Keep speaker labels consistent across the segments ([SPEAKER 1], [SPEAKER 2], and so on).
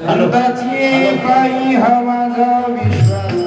[SPEAKER 1] अंताची पायी हा माझा विश्वास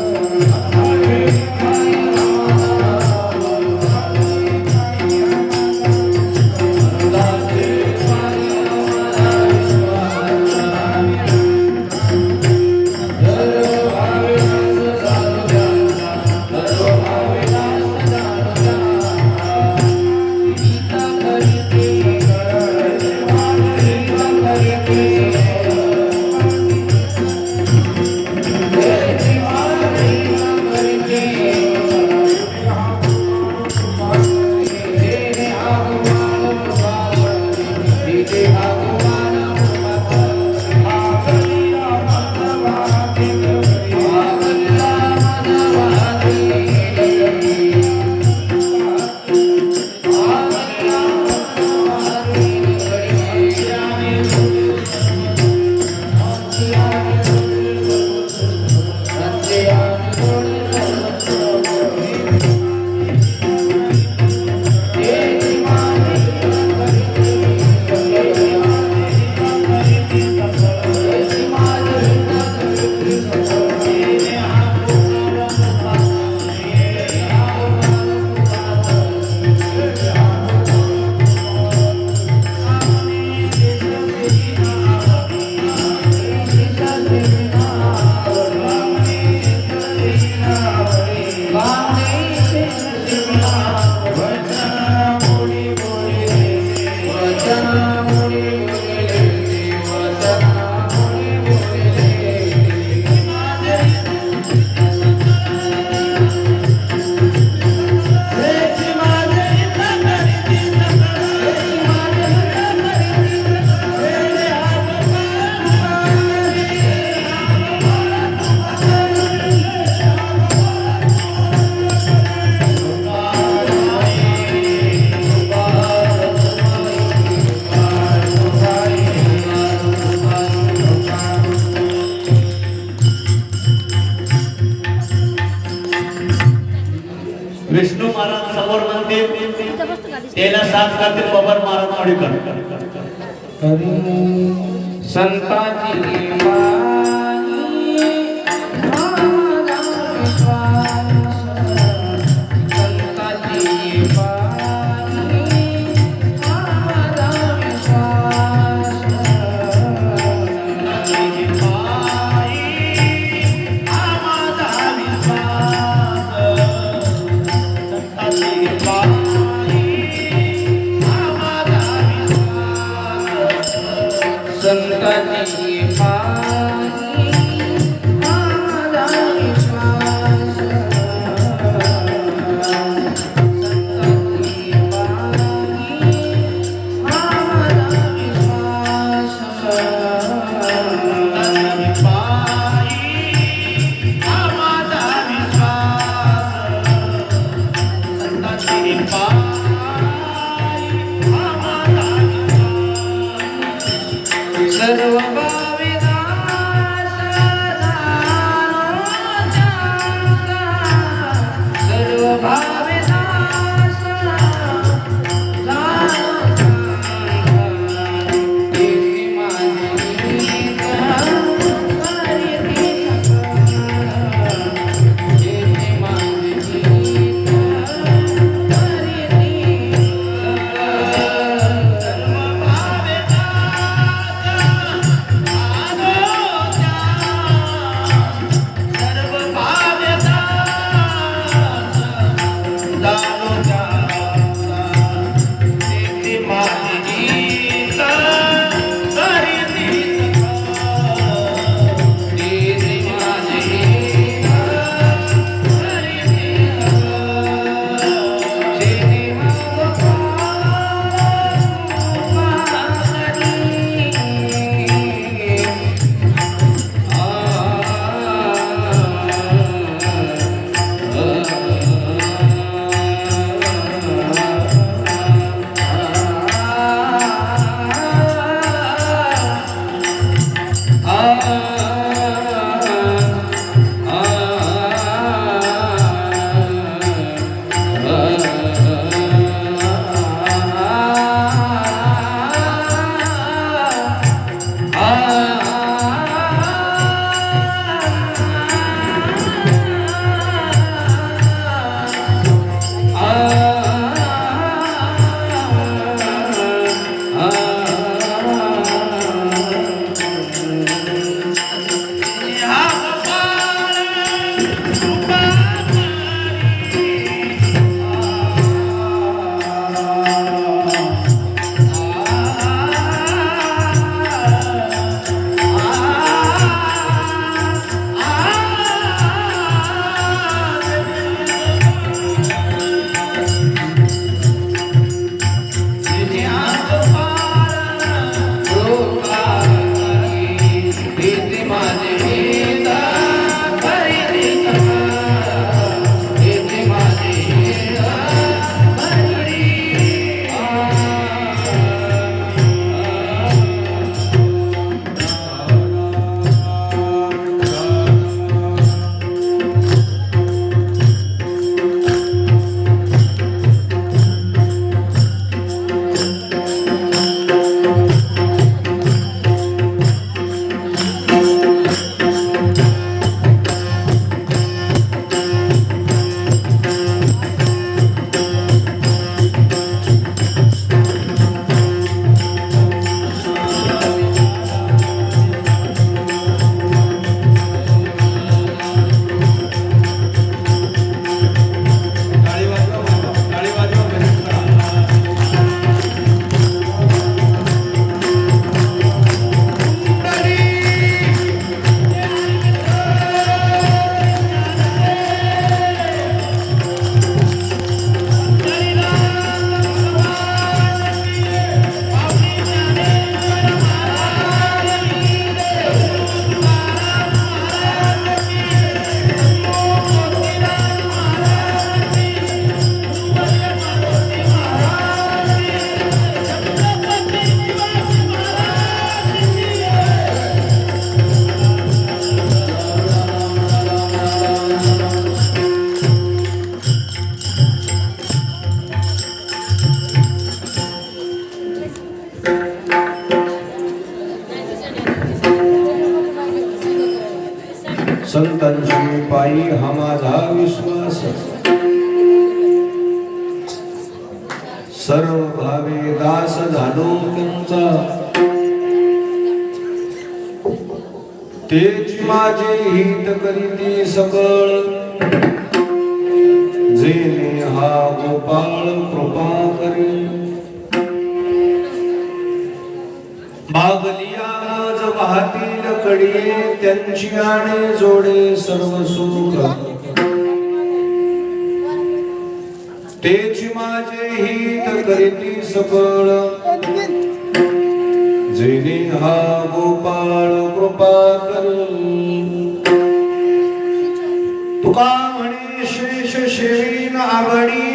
[SPEAKER 2] विष्णू महाराज समोर म्हणते त्याला साथ करते बबर महाराज माडी कर
[SPEAKER 1] संताची संतांची पायी हा माझा विश्वास सर्व भावे दास झालो त्यांचा तेच माझे हित करीती सकळ जेने हा गोपाळ कृपा करी मागलिया मज वाहतील कडिये त्यांची आणि जोडे सर्व सुख तेच माझे हित करीती सकळ जेने हा गोपाळ कृपा करी तुका म्हणे शेष शेवीन आवडी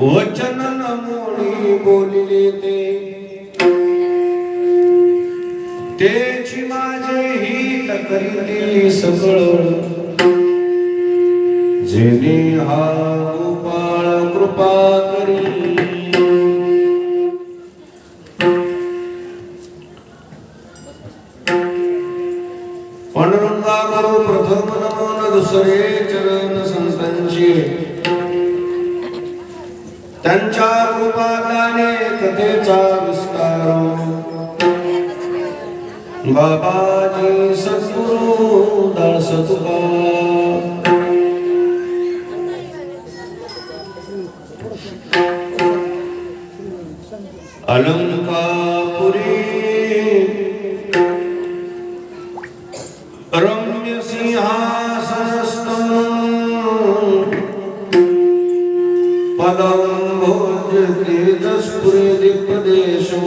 [SPEAKER 1] वचन नमोनी बोलिले तेची माझे हित करीती सकळ जेने हा गोपाळ कृपा करी पांडुरंगा करो प्रथम नमन दुसरे चरण संतांची त्यांच्या कृपादाने कथेचा विस्तार बाबाजी सद्गुरु दास तुका अलंकापुरी रम्य सिंहासनस्थं पदं भोज्यते दशपुरीदिप्रदेशं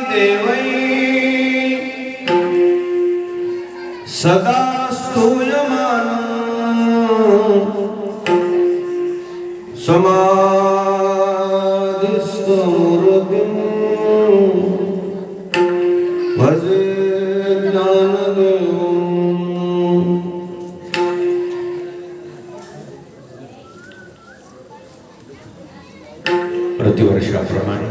[SPEAKER 1] विदिन्द्रादिदेवैः सदा स्तूयमानं समाधिस्थमूर्तिं भजे ज्ञानदेवम् प्रतिवर्षाप्रमाणे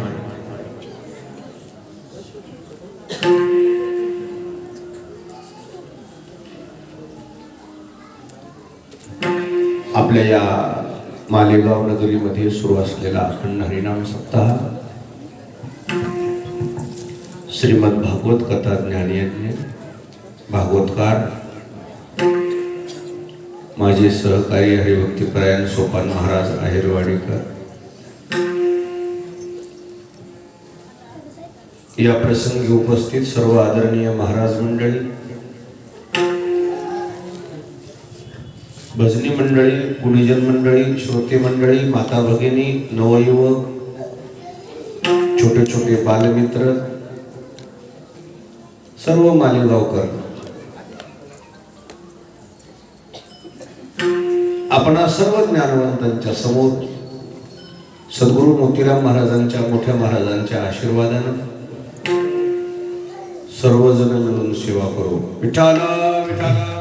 [SPEAKER 1] आपल्या या मालेगाव नगरीमध्ये सुरू असलेला अखंड हरिनाम सप्ताह श्रीमद भागवत कथा ज्ञानयज्ञ भागवतकार माझे सहकारी हरिभक्तीपरायण सोपान महाराज आहेरवाडीकर या प्रसंगी उपस्थित सर्व आदरणीय महाराज मंडळी, भजनी मंडळी, गुणीजन मंडळी, श्रोते मंडळी, माता भगिनी, नवयुवक, छोटे छोटे बालमित्र, सर्व मालेगावकर, आपणा सर्व ज्ञानवंतांच्या समोर सद्गुरु मोतीराम महाराजांच्या मोठ्या महाराजांच्या आशीर्वादाने सर्वजण मिळून सेवा करू. विठ्ठल विठ्ठल.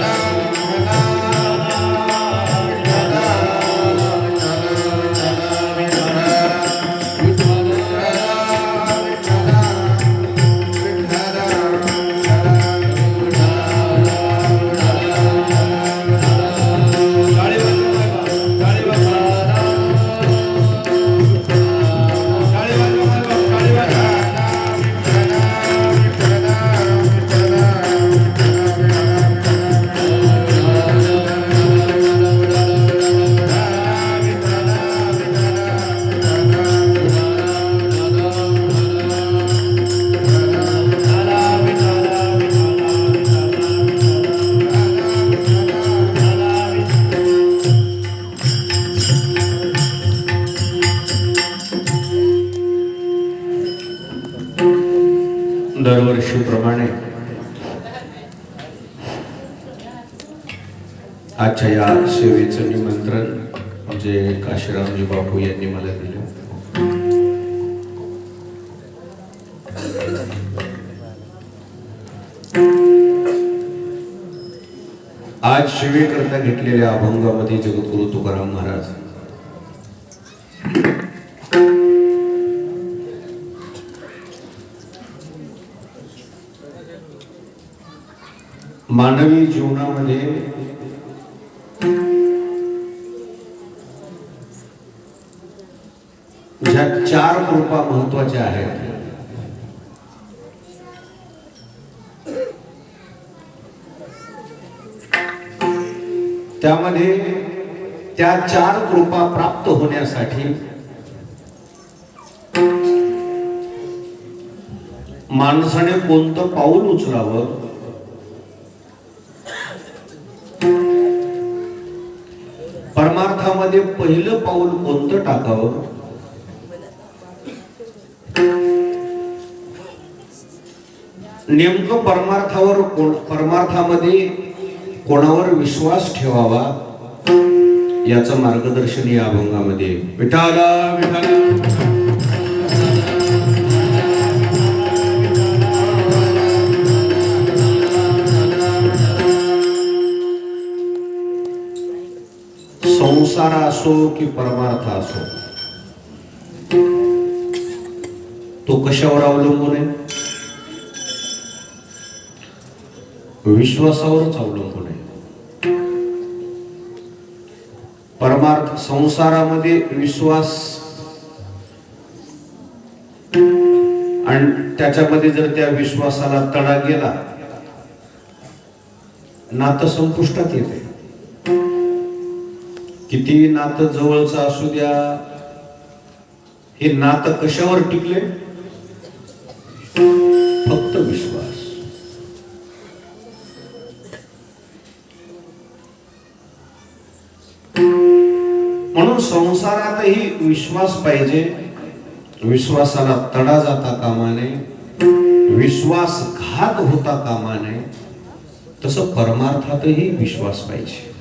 [SPEAKER 3] La
[SPEAKER 1] आजच्या या सेवेचं निमंत्रण जे काशीरामजी बापू यांनी मला दिलं. आज सेवेकरता घेतलेल्या अभंगामध्ये जगद्गुरु तुकाराम महाराज मानवी जीवनामध्ये ज्या 4 कृपा महत्वाच्या आहेत त्यामध्ये त्या 4 कृपा प्राप्त होण्यासाठी माणसाने कोणतं पाऊल उचलावं, परमार्थामध्ये पहिलं पाऊल कोणतं टाकावं, नेमकं परमार्थामध्ये कोणावर विश्वास ठेवावा याचं मार्गदर्शन या अभंगामध्ये. विठाला विठाला संसार असो की परमार्थ असो तो कशावर अवलंबून आहे? विश्वासावरच अवलंबून आहे. परमार्थ संसारामध्ये विश्वास आणि त्याच्यामध्ये जर त्या विश्वासाला तडा गेला नातं संपुष्टात येते. किती नातं जवळचं असू द्या, हे नातं कशावर टिकले? फक्त विश्वास. म्हणून संसारातही विश्वास पाहिजे. विश्वासाला तडा जाता कामा नये, विश्वासघात होता कामा नये. तसं परमार्थातही विश्वास पाहिजे.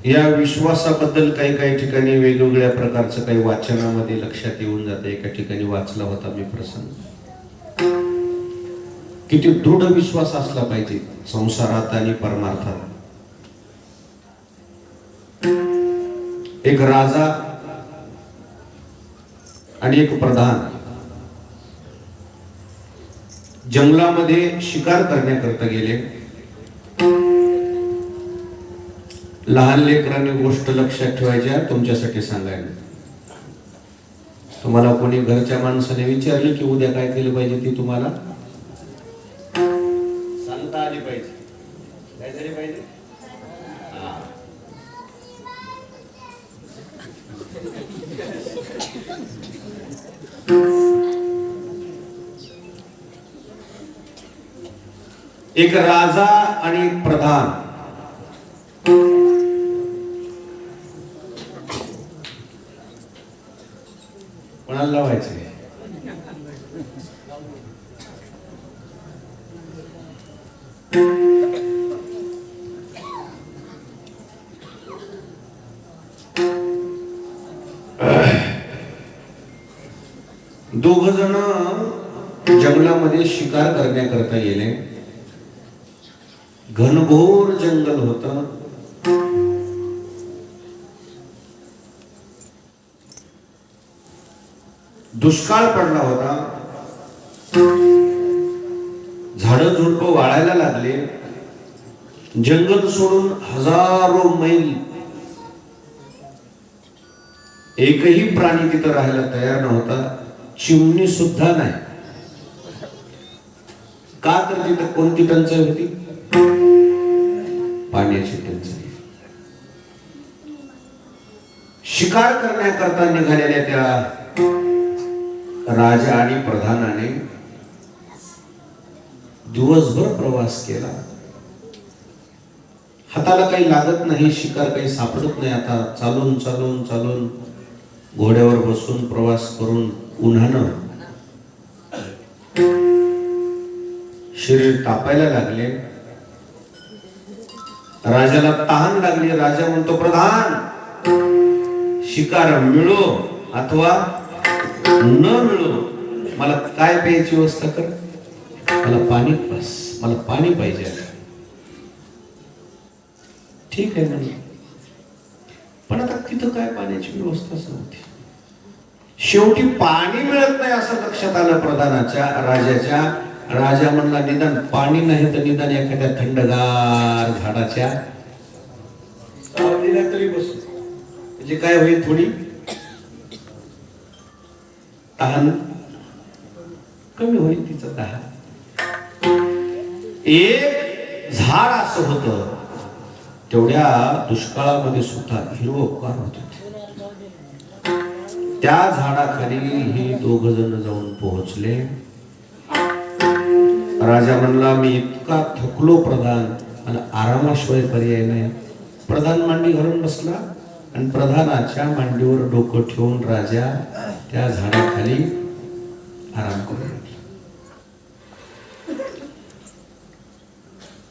[SPEAKER 1] या विश्वासाबद्दल काही ठिकाणी वेगवेगळ्या प्रकारचं काही वाचनामध्ये लक्षात येऊन जाते. एका ठिकाणी वाचला होता मी प्रसंग. किती दृढ विश्वास असला पाहिजे संसारात आणि परमार्थात. एक राजा आणि एक प्रधान जंगलामध्ये शिकार करण्याकरता गेले. लहान लेकरांनी गोष्ट लक्षात ठेवायच्या, तुमच्यासाठी सांगायला. तुम्हाला कोणी घरच्या माणसाने विचारले की उद्या काय केलं पाहिजे ती तुम्हाला सांगता आली पाहिजे. काय झाली पाहिजे? एक राजा आणि प्रधान कोणाला लावायचे? दोघ जण जंगलामध्ये शिकार करण्याकरता गेले. घनघोर जंगल होतं. दुष्काळ पडला होता. झाडं झुडपं वाळायला लागले. जंगल सोडून हजारो मैल एकही प्राणी तिथं राहायला तयार नव्हता. चिमणी सुद्धा नाही. का तर तिथं कोणती टंचाई होती? पाण्याची टंचाई. शिकार करण्याकरता निघालेल्या त्या राजा आणि प्रधानाने दिवसभर प्रवास केला. हाताला काही लागत नाही, शिकार काही सापडत नाही. आता चालून चालून चालून घोड्यावर बसून प्रवास करून उन्हानं शरीर तापायला लागले, राजाला तहान लागली. राजा म्हणतो, प्रधान, शिकार मिळो अथवा न मिळो, मला काय प्यायची व्यवस्था कर, मला पाणी बस, मला पाणी पाहिजे. ठीक आहे म्हणलं, पण आता तिथं काय पाण्याची व्यवस्थाच नव्हती. शेवटी पाणी मिळत नाही असं लक्षात आलं प्रधानाच्या, राजाच्या. राजा म्हणला, निदान पाणी नाही तर निदान एखाद्या थंडगार झाडाच्या सावलीला तरी बसू, म्हणजे काय होईल, थोडी तहान कमी होईल तिचं तहान. एक झाड असं होतं, तेवढ्या दुष्काळामध्ये सुद्धा हिरवंगार होत. त्या झाडाखाली हे दोघ जण जाऊन पोहोचले. राजा म्हणला, मी इतका थकलो प्रधान, आणि आरामाशिवाय पर्याय नाही. प्रधान मांडी घालून बसला आणि प्रधानाच्या मांडीवर डोकं ठेवून राजा त्या झाडाखाली आराम करू लागला.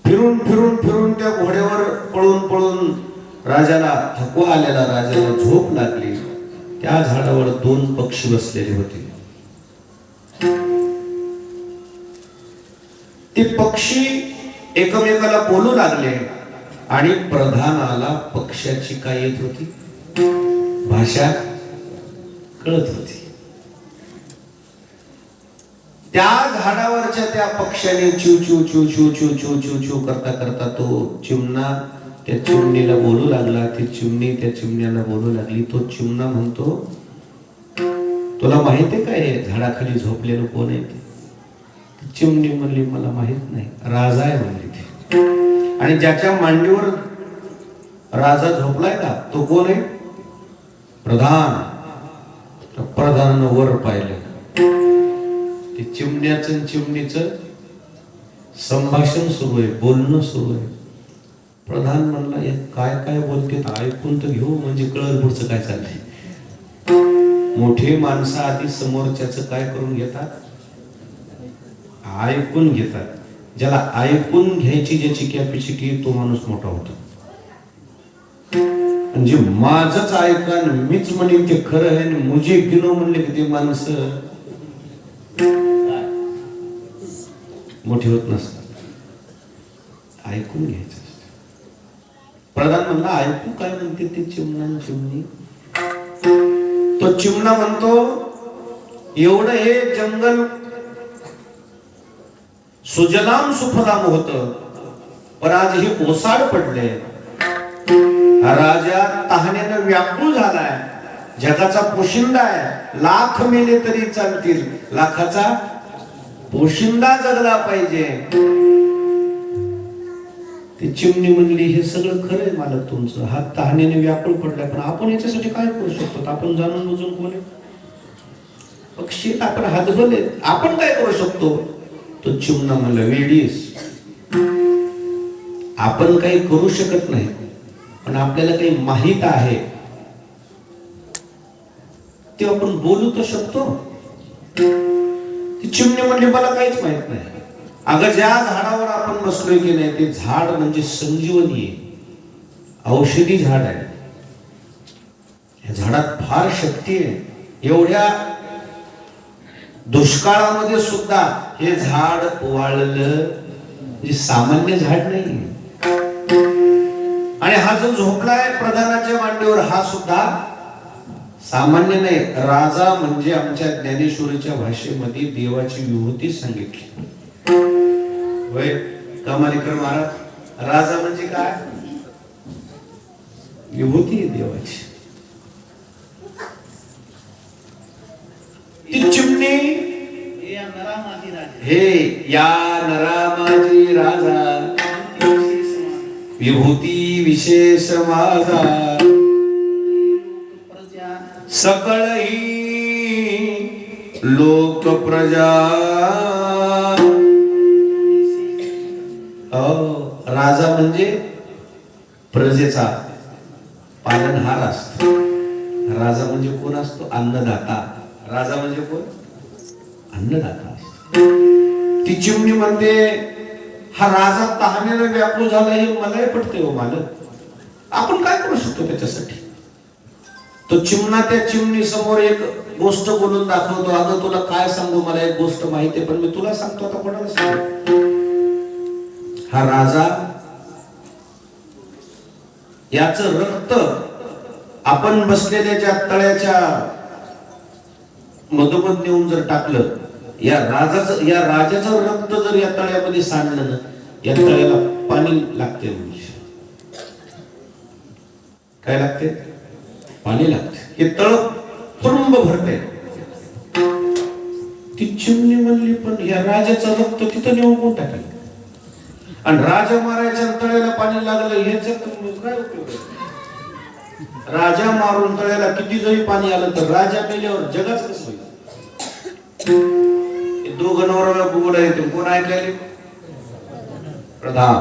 [SPEAKER 1] फिरून फिरून फिरून त्या घोड्यावर पळून पळून राजाला थकवा आलेला, राजाला झोप लागली. त्या झाडावर 2 पक्षी बसलेले होते. ते पक्षी एकमेकाला बोलू लागले आणि प्रधानाला पक्ष्याची काय येत होती, भाषा कळत होती. त्या झाडावरच्या त्या पक्ष्याने चिव चिव चिव चिव चिव चिव चिव चिव करता करता तो चिमणा त्या चिमणीला बोलू लागला. ती चिमणी त्या चिमण्याला बोलू लागली. तो चिमणा म्हणतो, तुला माहित आहे काय झाडाखाली झोपलेलं कोण आहे ते? चिमणी म्हणली, मला माहित नाही, राजा आहे म्हणली ते. आणि ज्याच्या मांडीवर राजा झोपलाय का, तो कोण आहे? प्रधान. प्रधानानं वर पाहिलं, ते चिमण्याचं आणि चिमणीचं संभाषण सुरू आहे, बोलणं सुरू आहे. प्रधान म्हणला, हे काय काय बोलते, ऐकून तर घेऊ, म्हणजे कळलं पुढचं काय चाललंय. मोठी माणसं आधी समोरच्याचं काय करून घेतात, ऐकून घेतात. ज्याला ऐकून घ्यायची ज्याची कॅपॅसिटी, तो माणूस मोठा होतो. म्हणजे माझंच ऐका, मीच म्हणेन ते खरं आहे, मुझे गिनो म्हणले की ते माणसं मोठे होत नसतात. ऐकून घ्यायचं. प्रधान म्हणला, ऐकू काय म्हणते ते चिमणा चिमणी. तो चिमणा म्हणतो, एवढं हे जंगल सुजलाम सुफलाम होत, पण आज हे ओसाड पडले. राजा तहानेनं व्याकुळ झालाय, जगाचा पोशिंदा आहे. लाख मेले तरी चालतील, लाखाचा पोशिंदा जगला पाहिजे. ती चिमणी म्हणली, हे सगळं खरं आहे मालक तुमचं, हा तहानेने व्याकुळ पडलाय, पण आपण याच्यासाठी काय करू शकतो? आपण जाणून बुजून कोण आहे? पक्षी आपण हातभले, आपण काय करू शकतो? तो चिमणा म्हणला, वेडीस, आपण काही करू शकत नाही, पण आपल्याला काही माहित आहे ते आपण बोलू तर शकतो. ती चिमणी म्हणली, मला काहीच माहित नाही. अगं, ज्या झाडावर आपण बसलोय की नाही, ते झाड म्हणजे संजीवनी आहे, औषधी झाड आहे. या झाडात फार शक्ती आहे. एवढ्या दुष्काळामध्ये सुद्धा हे झाड वाळलं, म्हणजे सामान्य झाड नाही. आणि हा जो झोपलाय प्रधानाच्या मांडीवर, हा सुद्धा सामान्य नाही. राजा म्हणजे आमच्या ज्ञानेश्वरीच्या भाषेमध्ये देवाची विभूती सांगितली. होय कमालीकर महाराज, राजा म्हणजे काय? विभूती आहे देवाची. ती चिमणी, हे या नरा माझी राजा, विभूती विशेष माझा, सकळही लोक प्रजा. राजा म्हणजे प्रजेचा पालनहार असतो. राजा म्हणजे कोण असतो? अन्नदाता. राजा म्हणजे कोण? अन्नदाता असतो. ती चिमणी म्हणते हा राजा तहानेनं व्याकुळ झाला हे मलाही पटते हो मालक, आपण काय करू शकतो त्याच्यासाठी. तो चिमणा त्या चिमणी समोर एक गोष्ट बोलून दाखवतो. अगं तुला काय सांगू, मला एक गोष्ट माहिती आहे पण मी तुला सांगतो, आता कोणाला सांगू. हा राजा याचं रक्त आपण बसलेल्या ज्या तळ्याच्या मधोमध नेऊन जर टाकलं, या राजाचं रक्त जर या तळ्यामध्ये सांडलं ना, या तळ्याला पाणी लागते. म्हणजे काय लागते? पाणी लागते. हे तळ तुडुंब भरते. ती चिमणी म्हणली पण या राजाचं रक्त तिथं नेऊन कोण टाकेल, आणि राजा मारायच्या तळ्याला पाणी लागलं ह्याच्यात काय उपयोग आहे. राजा मारून तळ्याला किती जरी पाणी आलं तर राजा मेल्यावर जगाच कसं होईल. दोघं नवरा बुगडा येतो, कोण ऐकले? प्रधान.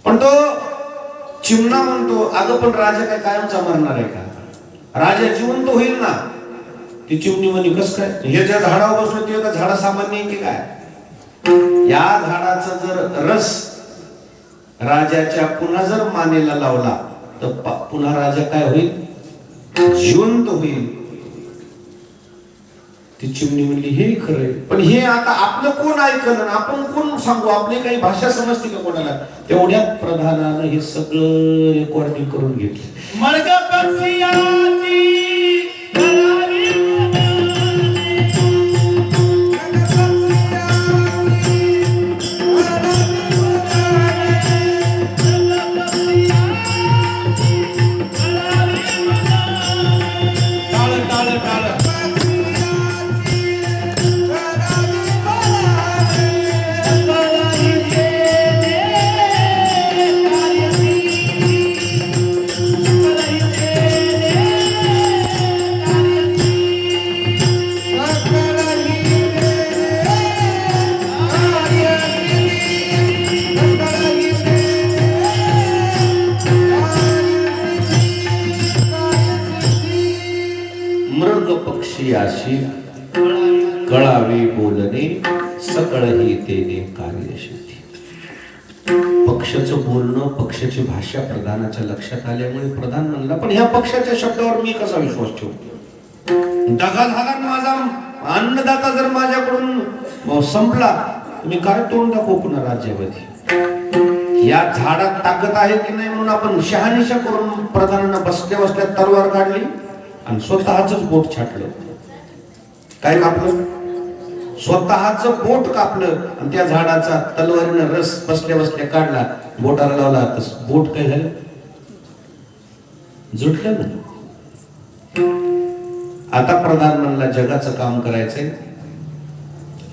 [SPEAKER 1] पण तो चिमणा म्हणतो अगं पण राजा काय कायमचा मरणार आहे का, राजा जिवंत होईल ना. ती चिमणी म्हणे कस काय, हे ज्या झाडावर बसलो ते का झाडा सामान्य आहे की काय. या झाडाचा जर रस राजाच्या पुन्हा जर मानेला लावला तर पुन्हा राजा काय होईल, जिवंत होईल. ती चिमणी म्हणली हे खरंय, पण हे आता आपलं कोण ऐकलं, आपण कोण सांगू, आपली काही भाषा समजते का कोणाला. तेवढ्यात प्रधानानं हे सगळं रेकॉर्डिंग करून घेतलं.
[SPEAKER 2] मडका पक्षियाची
[SPEAKER 1] पक्षियाशी कळावे बोलणे, सकळही तेने कार्यसिद्धी. पक्षाचं बोलणं, पक्षाची भाषा प्रधानाच्या लक्षात आल्यामुळे प्रधान म्हणला पण ह्या पक्षाच्या शब्दावर मी कसा विश्वास ठेवतो. दगा झाला माझा अन्नदाता जर माझ्याकडून संपला मी काय तोंड दाखवू पुन्हा राज्यामध्ये. या झाडात ताकद आहे की नाही म्हणून आपण शहानिशा करून प्रधानांना बसल्या बसल्या तलवार काढली आणि स्वतःच बोट छाटलं. काय कापलं? स्वतःच बोट कापलं आणि त्या झाडाचा तलवारीनं रस बसल्या बसल्या काढला, बोटाला लावला, तस बोट काय झालं, जुटलं ना. आता प्रधान म्हणला जगाचं काम करायचंय.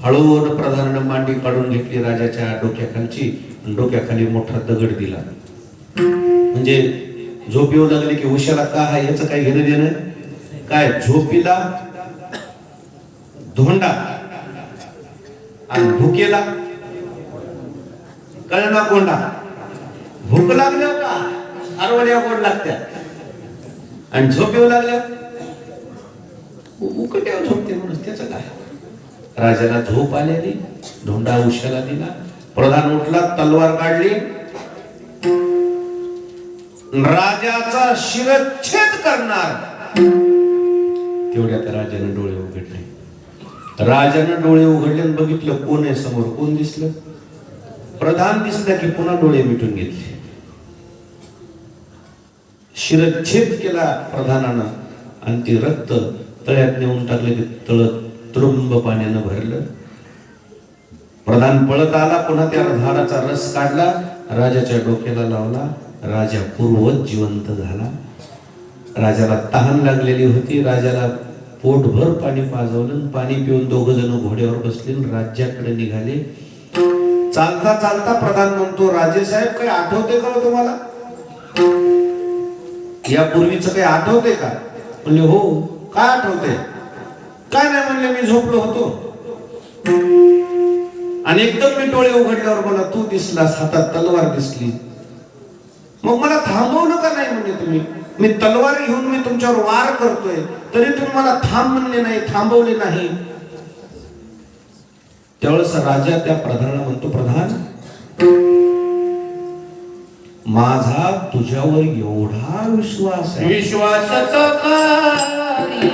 [SPEAKER 1] हळूहळू प्रधानानं मांडी काढून घेतली राजाच्या डोक्याखालची, डोक्याखाली मोठा दगड दिला. म्हणजे झोप येऊ लागली की उशाला का आहे याचं काय घेणं देणं काय. झोपीला धोंडा आणि भुकेला कळना कोंडा. भूक लागल्या का हरवड्या गोड लागत्या आणि झोप येऊ लागल्या उकट्यावर झोपते म्हणून त्याचं काय. राजाला झोप आलेली, धोंडा उशाला दिला. प्रधान उठला, तलवार काढली, राजाचा शिरच्छेद करणार. तेवढ्यात राजाने डोळे उघडले. राजाने डोळे उघडले आणि बघितलं कोण आहे समोर. कोण दिसलं? प्रधान दिसला की पुन्हा डोळे मिटून घेतले. शिरच्छेद केला प्रधानानं आणि ते रक्त तळ्यात नेऊन टाकले. ते तळ तुडुंब पाण्यानं भरलं. प्रधान पळत आला, पुन्हा त्या झाडाचा रस काढला, राजाच्या डोक्याला लावला. राजा पूर्ववत जिवंत झाला. राजाला तहान लागलेली होती. राजाला पोटभर पाणी पाजवलं. पाणी पिऊन दोघ जण घोड्यावर बसले, राज्याकडे निघाले. चालता चालता प्रधान म्हणतो राजेसाहेब काही आठवते का तुम्हाला, यापूर्वीच काही आठवते का. म्हणले हो. काय आठवते? काय नाही म्हणले मी झोपलो होतो आणि एकदम मी डोळे उघडल्यावर मला तू दिसलास, हातात तलवार दिसली. मग मला थांबवलं का नाही म्हणजे तुम्ही. मी तलवार घेऊन मी तुमच्यावर वार करतोय तरी तुम्ही मला थांब म्हणले नाही, थांबवले नाही. त्यावेळेस राजा त्या प्रधानाला म्हणतो, प्रधान, माझा तुझ्यावर एवढा विश्वास आहे,
[SPEAKER 2] विश्वासाचा कारी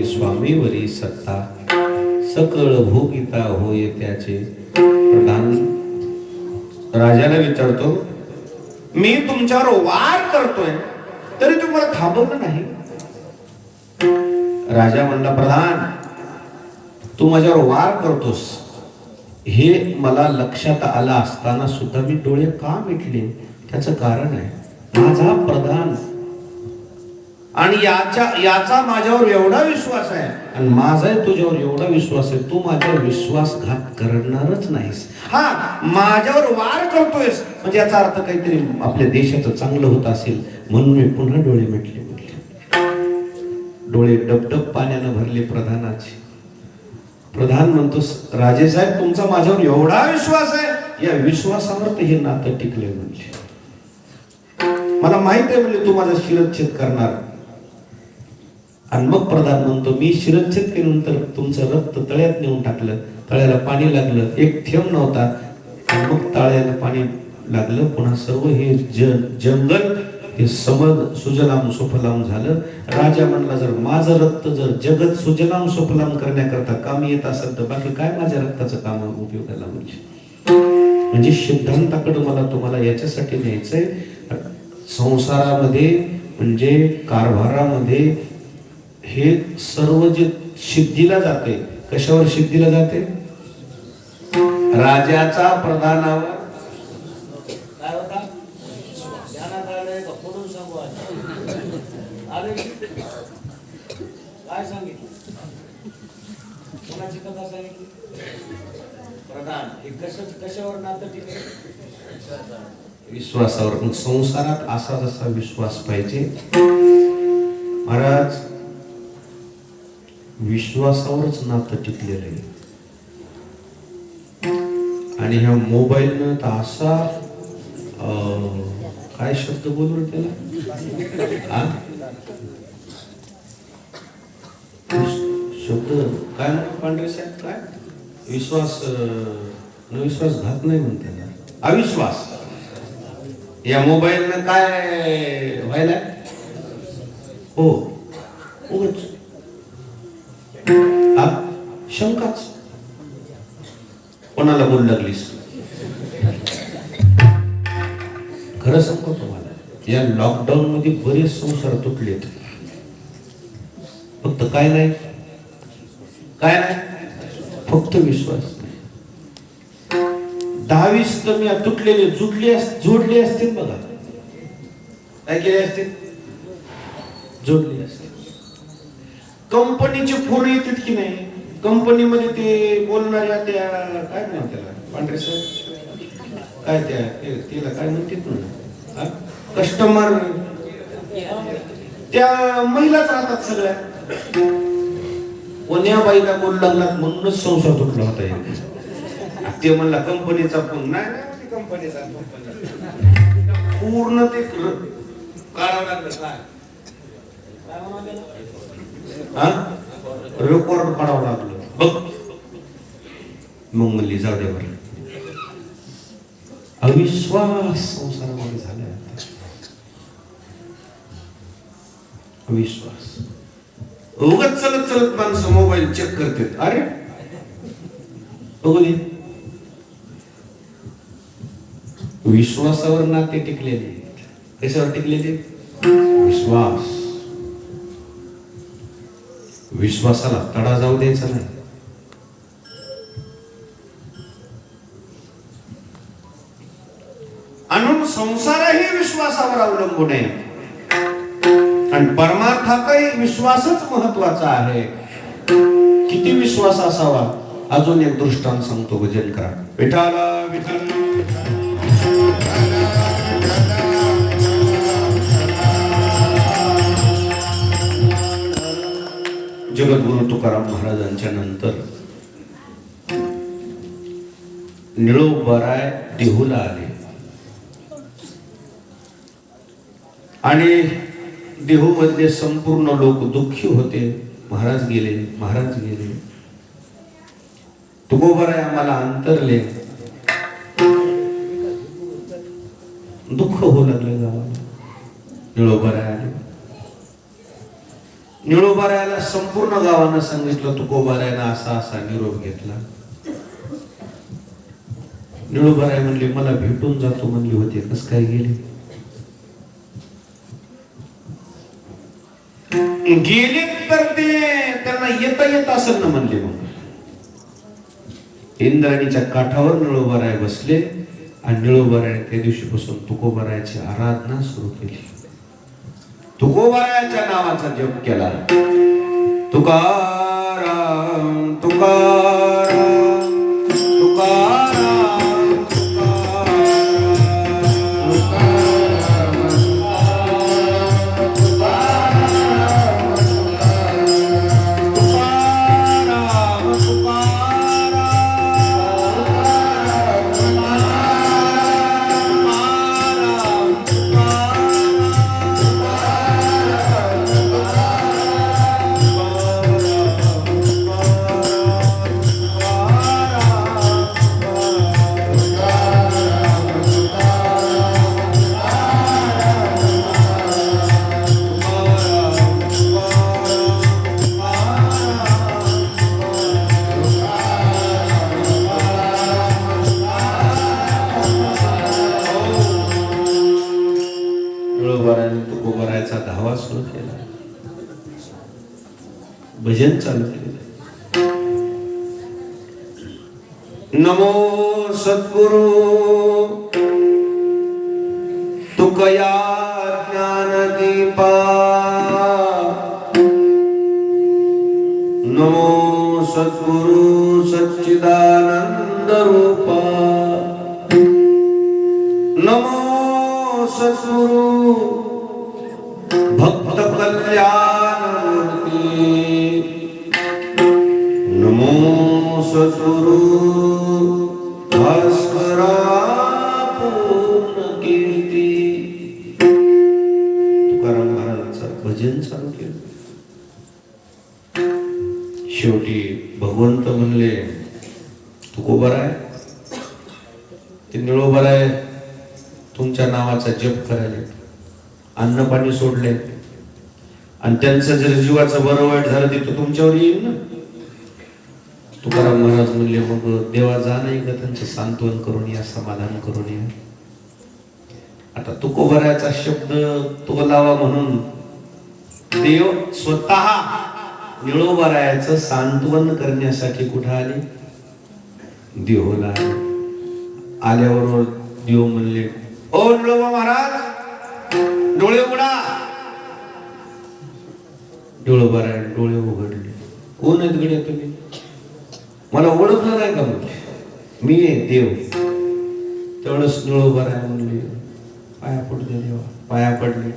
[SPEAKER 1] स्वामीवरी सत्ता सकळ भोगिता होय त्याचे. प्रधान राजाला विचारतो, मी तुमच्यावर वार करतोय तरी तुम्हाला थांबवलं नाही. राजा म्हणला, प्रधान, तू माझ्यावर वार करतोस हे मला लक्षात आलं असताना सुद्धा मी डोळे का मिटले? त्याचं कारण आहे, माझा प्रधान आणि याचा माझ्यावर एवढा विश्वास आहे आणि माझाही तुझ्यावर एवढा विश्वास आहे, तू माझ्यावर विश्वासघात करणारच नाहीस. हा, माझ्यावर वार करतोयस म्हणजे याचा अर्थ काहीतरी आपल्या देशाचं चांगलं होत असेल म्हणून मी पुन्हा डोळे मिटले. डोळे डबडब पाण्यानं भरले प्रधानाचे. प्रधान म्हणतो, राजेसाहेब, तुमचा माझ्यावर एवढा विश्वास आहे, या विश्वासावर तर हे नातं टिकले. म्हणजे मला माहित आहे म्हणजे तू माझा शिरच्छेद करणार. आणि मग प्रधान म्हणतो, मी शिरच्छेद केल्यानंतर तुमचं रक्त तळ्यात नेऊन टाकलं, तळ्याला पाणी लागलं, एक थेंब नव्हता, आणि मग तळ्याला पाणी लागलं. पुन्हा सर्व हे जंगल हे सुजलाम सुफलाम झालं. राजा म्हणला, जर माझं रक्त जर जगत सुजलाम सुफलाम करण्याकरता कामी येत असेल तर बाकी काय माझ्या रक्ताचं काम उपयोगाला. म्हणजे सिद्धांताकडे मला तुम्हाला याच्यासाठी न्यायचंय, संसारामध्ये म्हणजे कारभारामध्ये हे सर्व जे सिद्धीला जाते, कशावर सिद्धीला जाते? राजाचा प्रधानावर काय होता? ध्यानात आलंय का? पुढून सांगू. काय सांगितलं? कोणाची कथा सांगितली? प्रधान हे कशावर नातं टिकलं? विश्वासावर. संसारात असा जसा विश्वास पाहिजे. महाराज, विश्वासावरच नातं टिकलेलं आहे. आणि ह्या मोबाईलनं तर असा काय शब्द बोलू त्याला, शब्द काय म्हणून पांढरे साहेब, काय विश्वासघात नाही म्हणते, अविश्वास. या मोबाईलनं काय व्हायला? हो, उगाच शंकाच. कोणाला बोलू लागलीस? खरं सांगतो तुम्हाला, या लॉकडाऊन मध्ये बरेच संसार तुटलेत. फक्त काय नाही, फक्त विश्वास नाही. 10-20 कमी तुटलेले जोडले असतील बघा. काय केले असतील? जोडले असतील. कंपनीचे फोन येतात की नाही, कंपनीमध्ये ते बोलणाऱ्या त्या काय म्हणतात त्याला, पांढरे साहेब, काय त्याला काय म्हणतात ना, कस्टमर, त्या महिलाच राहतात सगळ्या. कोण्या बाईला बोलू लागलात म्हणूनच संसार तुटला होता. ते म्हणला कंपनीचा फोन नाही, कंपनीचा पूर्ण ते काढावं लागलं. काय रेकॉर्ड काढावं लागलं. बघ मग म्हणली जाऊ दे बरं. अविश्वास संसारामध्ये झाला. अविश्वास. उगाच चलत चलत माणसं मोबाईल चेक करतात. अरे बघू दे. विश्वासावर नाते टिकलेले. कशावर टिकलेले? विश्वास. विश्वासाला तडा जाऊ द्यायचा नाही. म्हणून संसारही विश्वासावर अवलंबून आहे आणि परमार्थातही विश्वासच महत्वाचा आहे. किती विश्वास असावा? अजून एक दृष्टांत सांगतो. भजन करा. विठाला विठ्ठल. जगद्गुरु तुकाराम महाराजांच्या नंतर निळोबाराय देहूला आले आणि देहू मध्ये संपूर्ण लोक दुःखी होते. महाराज गेले. तुकोबाराय आम्हाला अंतरले. दुःख होऊ लागलं गावाला. निळोबाराय आले. निळोबारायाला संपूर्ण गावानं सांगितलं तुकोबारायानं असा असा निरोप घेतला. निळोबाराय म्हणले मला भेटून जातो म्हणली होते. कस काय गेले? गेले तर ते त्यांना येत असेल ना म्हणले. मग इंद्राणीच्या काठावर निळोबाराय बसले आणि निळोबाराय त्या दिवशीपासून तुकोबारायाची आराधना सुरू केली. तुकोबारायाच्या नावाचा जप केला. तुकाराम तुकाराम तुकाराम धावा सुरू केला. भजन चालू केलं. नमो सद्गुरु तुकया ज्ञानदीपा. नमो सद्गुरु सच्चिदानंद रूपा. नमो सद्गुरु भक्त कल्याणमूर्ती. नमो सद्गुरु भास्करा पूर्ण कीर्ती. तुकाराम महाराजांचं भजन चालू केलं. शेवटी भगवंत म्हणले तुकोबाराय ते निळोबाराय तुमच्या नावाचा जप करायला अन्न पाणी सोडले आणि त्यांचं जर जीवाचं बरं वाईट झालं ते तर तुमच्यावर येईल ना. तुकाराम महाराज म्हणले मग देवा जा नाही का त्यांचं सांत्वन करून या, समाधान करून या. आता तुकोबारायचा शब्द तो लावा म्हणून देव स्वतः निळोबारायाचं सांत्वन करण्यासाठी कुठं आले? देहूला आले. आल्यावर देव म्हणले ओ निळोबा महाराज डोळे उघडा. निळोबाराय डोळे उघडले. कोण आहेत गड्या तुम्ही? मला ओळखलं नाही का? म्हणजे मी आहे देव. तेवढंच निळोबाराय म्हणले पाया पडले. देवा पाया पडले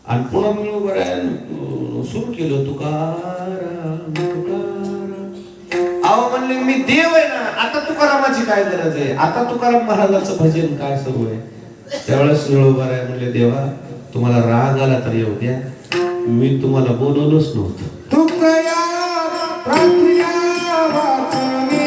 [SPEAKER 1] आणि पुन्हा निळोबाराय सुरू केलं तुकाराम तुकाराम. अहो म्हणले मी देव आहे ना. आता तुकारामाची काय गरज आहे? आता तुकाराम महाराजाचं भजन काय सुरू आहे? त्यावेळेस निळोबाराय म्हणले देवा तुम्हाला राग आला तर येऊ द्या, मी तुम्हाला बोलवलंच नव्हतं. तुकया प्रार्थना वाचने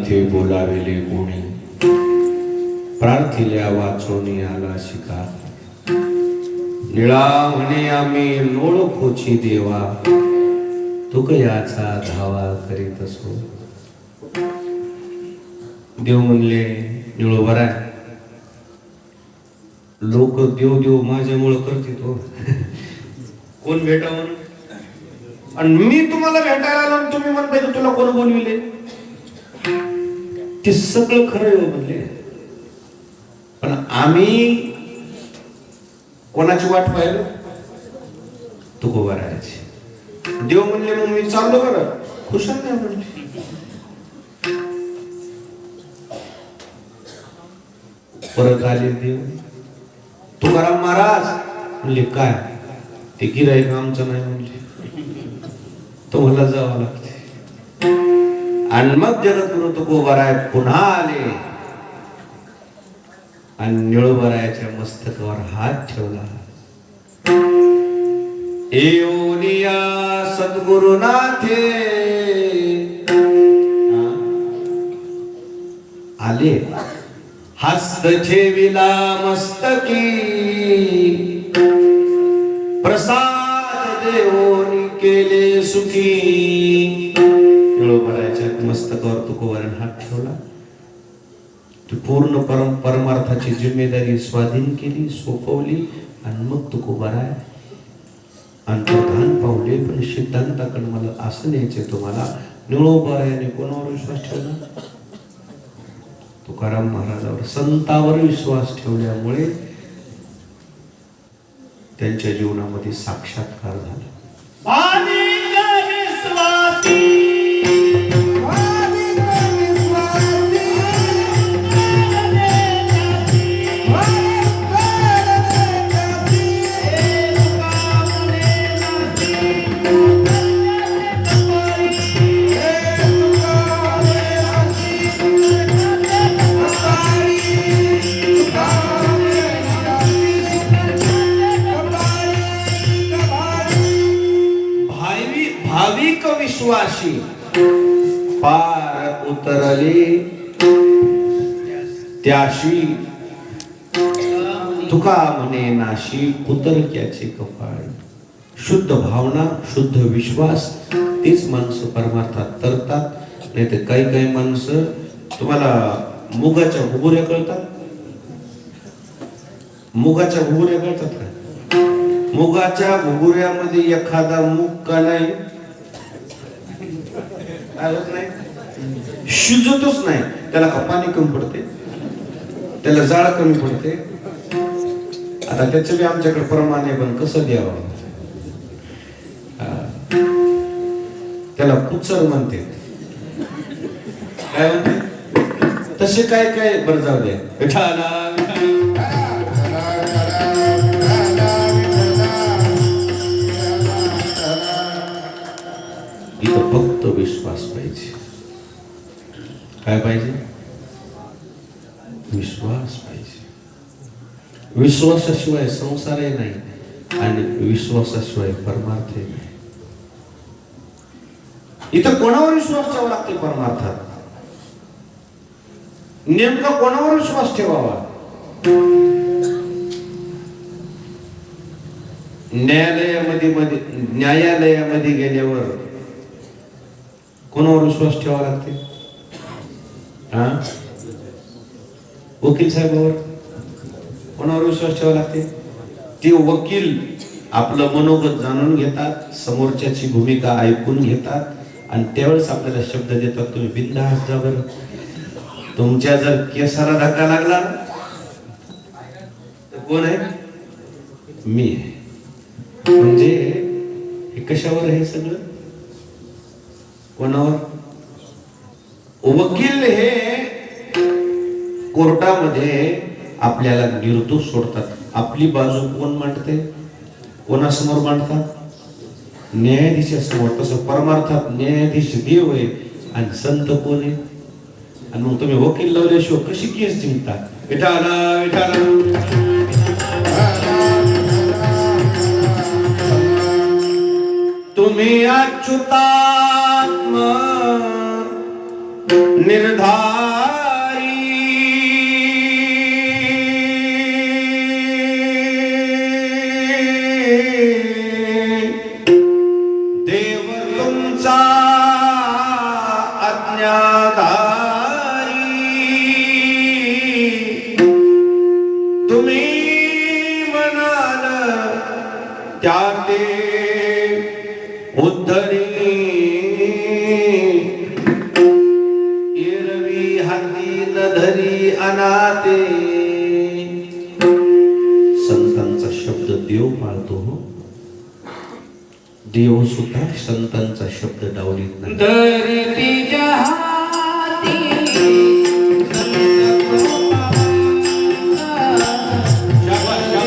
[SPEAKER 1] इथे बोलावेले कोणी, प्रार्थिल्या वाचोनी आला शिका, निळा म्हणे आम्ही लोळखोची देवा, तुक याचा धावा करीत असो. देव म्हणले निळो बरा आहे, लोक देव देव माझ्यामुळं करते तो कोण भेटा म्हणून, आणि मी तुम्हाला भेटायला आलो आणि तुम्ही म्हणताय की तुला कोण बोलविले. ते सगळं खरं हो म्हणले, पण आम्ही कोणाची वाट पाहिलं, तू उभा राहायची. देव म्हणले मग मी चाललो बरं, खुशाल नाही म्हणले. परत आले देव, तुकाराम महाराज म्हणले काय, ते गिऱ्हाईक आमचं नाही म्हणले, तुम्हाला जावं लागते. आणि मग जगद्गुरु तुकोबाराय पुन्हा आले आणि निळोबारायाच्या मस्तकावर हात ठेवला. एओनिया सद्गुरुनाथे आले, हस्त ठेविला मस्तकी, प्रसाद देवोनी केले सुखी. निळोबारायाच्या मस्तकावर तुकोबाराने हात ठेवला. ती पूर्ण परमार्थाची जिम्मेदारी स्वाधीन केली, सोपवली, आणि मग तुकोबाराय अंतर्धान पावले. पण सिद्धांताकडे मला असं न्यायचे तुम्हाला, निळोबारायाने कोणावर विश्वास ठेवला, तुकाराम महाराजावर, संतावर विश्वास ठेवल्यामुळे त्यांच्या जीवनामध्ये साक्षात्कार झाला. भाविक विश्वासी पार उतरले त्याशी, तुका म्हणे नाशी उतरक्याचे कपाळ. शुद्ध भावना, शुद्ध विश्वास, तीच माणसं परमार्थात तरतात. नाही तर काही काही माणसं, तुम्हाला मुगाच्या घुगुऱ्या कळतात, मुगाच्या घुगुऱ्या कळतात का? मुगाच्या घुगुऱ्यामध्ये एखादा मूग का नाही, शिजतच नाही, त्याला पाणी कमी पडते, त्याला जाळ कमी पडते. आता त्याचं बी आमच्याकडे प्रमाण आहे, पण कसं द्यावं, त्याला पुचर म्हणते, काय म्हणते तसे काय काय. बरं जाऊ द्या. इथं फक्त विश्वास पाहिजे. काय पाहिजे? विश्वास पाहिजे. विश्वासाशिवाय संसारही नाही आणि विश्वासाशिवाय परमार्थही नाही. इथं कोणावर विश्वास ठेवावा लागते परमार्थात? नेमका कोणावर विश्वास ठेवावा? न्यायालयामध्ये गेल्यावर कोणावर विश्वास ठेवावा लागते? वकील साहेबावर कोणावर विश्वास ठेवावा लागते? ते वकील आपलं मनोगत जाणून घेतात, समोरच्याची भूमिका ऐकून घेतात, आणि त्यावेळेस आपल्याला शब्द देतात, तुम्ही बिनधास्त जा बरं. तुमच्या जर केसाला धक्का लागला तर कोण आहे? मी आहे. म्हणजे हे कशावर आहे सगळं? कोणावर? वकील हे कोर्टामध्ये आपल्याला निर्दोष सोडतात. आपली बाजू कोण मांडते? कोणासमोर मांडतात? न्यायाधीशासमोर. तसं परमार्थात न्यायाधीश देव आहे आणि संत कोण आहे? आणि मग तुम्ही वकील लावल्याशिवाय कशी केस जिंकता? विठाला विठाला. तुम्ही अच्युतात्म निर्धारी देव तुमचा अज्ञाधारी तुम्ही म्हणाल त्या ते उद्धरी एरवी हाती न धरी अनाते. संतांचा शब्द देव पाळतो हो. देव सुद्धा संतांचा शब्द डावलीत नाही.
[SPEAKER 3] धरतीच्या हाती
[SPEAKER 1] शाबास, शाबास.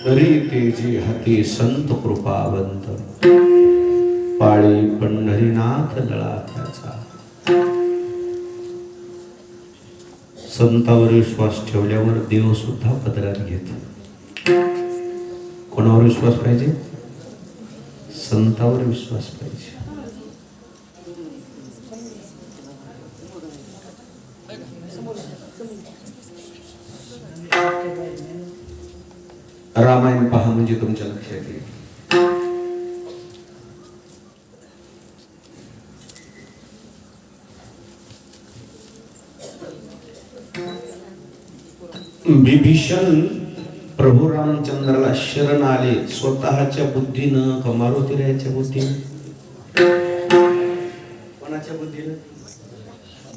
[SPEAKER 1] तरी तेजी हाती संत कृपावंत पाळी पंढरीनाथ लळा त्याचा. संतावर विश्वास ठेवल्यावर देव सुद्धा पदरात घेतो. कोणावर विश्वास पाहिजे? संतावर विश्वास पाहिजे. रामायण पहा म्हणजे तुमच्या लक्षात येईल. विभीषण प्रभू रामचंद्राला शरण आले स्वतःच्या बुद्धीनं का मारुतीरायाच्या बुद्धीनं? कोणाच्या बुद्धीनं?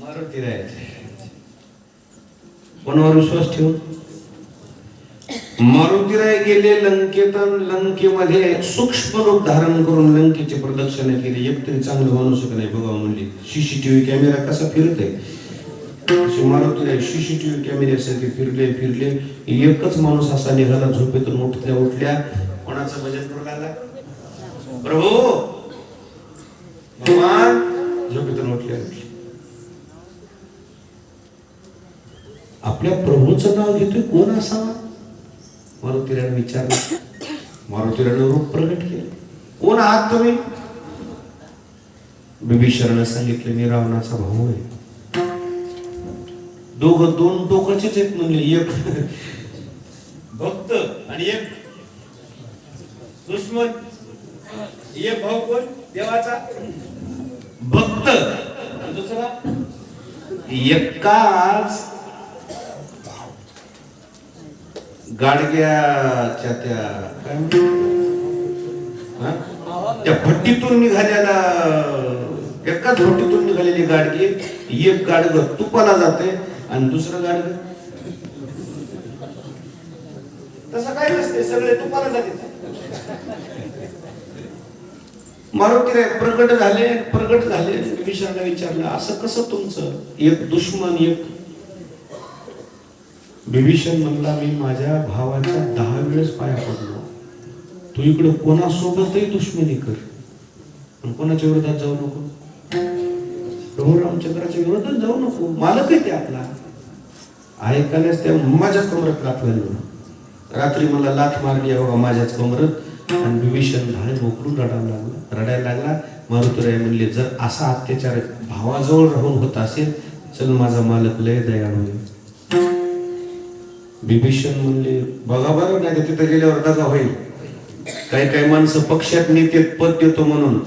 [SPEAKER 1] मारुतीरायाच्या. कोणावर विश्वास ठेवून? मारुतीराय गेले लंकेत. लंकेमध्ये सूक्ष्म रूप धारण करून लंकेची प्रदक्षिणा केली. एक तरी चांगलं माणूस नाही बघा म्हणली. सीसीटीव्ही कॅमेरा कसा फिरतोय मारुतीराय सीसीटीव्ही कॅमेऱ्यासारखे फिरले फिरले. एकच माणूस असा निघाला झोपेतून उठल्या उठल्या. कोणाचं भजन करू लागला? प्रभू भगवान. झोपेतून उठल्या उठल्या आपल्या प्रभूचं नाव घेतोय. कोण असावा? मारुतीरायाने विचारलं. मारुतीरायाने रूप प्रगट केलं. कोण आहात तुम्ही? विभीषणाने सांगितले मी रावणाचा भाऊ आहे. दोघं दोन टोकाचेच आहेत म्हणले. एक भक्त आणि एक दुश्मन. एक भाऊ कोण? देवाचा भक्त. दुसरा एकाच गाडग्याच्या त्या भट्टीतून निघालेला एकाच भट्टीतून निघालेली गाडगी. एक गाडग तुपाला जाते आणि दुसरं गाडग तसं काय नसते. सगळे तुपाला जाते. मारुतीराय प्रगट झाले. विभीषणाला विचारलं असं कसं तुमचं? एक दुश्मन एक. विभीषण म्हणला मी माझ्या भावाच्या 10 वेळेस पाया पडलो. तू इकडे कोणासोबतही दुश्मनी कर पण कोणाच्या विरोधात जाऊ नको. प्रभू रामचंद्राच्या विरोधात जाऊ नको. मालक आहे ते आपला. ऐकायलाच त्या माझ्याच कमरात लाथ लागली. रात्री मला लाथ मारली बघा माझ्याच कमरत. आणि विभीषण धाळे मोकरून रडायला लागला. मारुतीराय म्हणले जर असा अत्याचार भावाजवळ राहून होत असेल चल माझा मालक लय दयाळू आहे. विभीषण म्हणले बघा बरं, नाही तर तिथे गेल्यावर दगा होईल. काही काही माणसं पक्षात नेतेत पद देतो म्हणून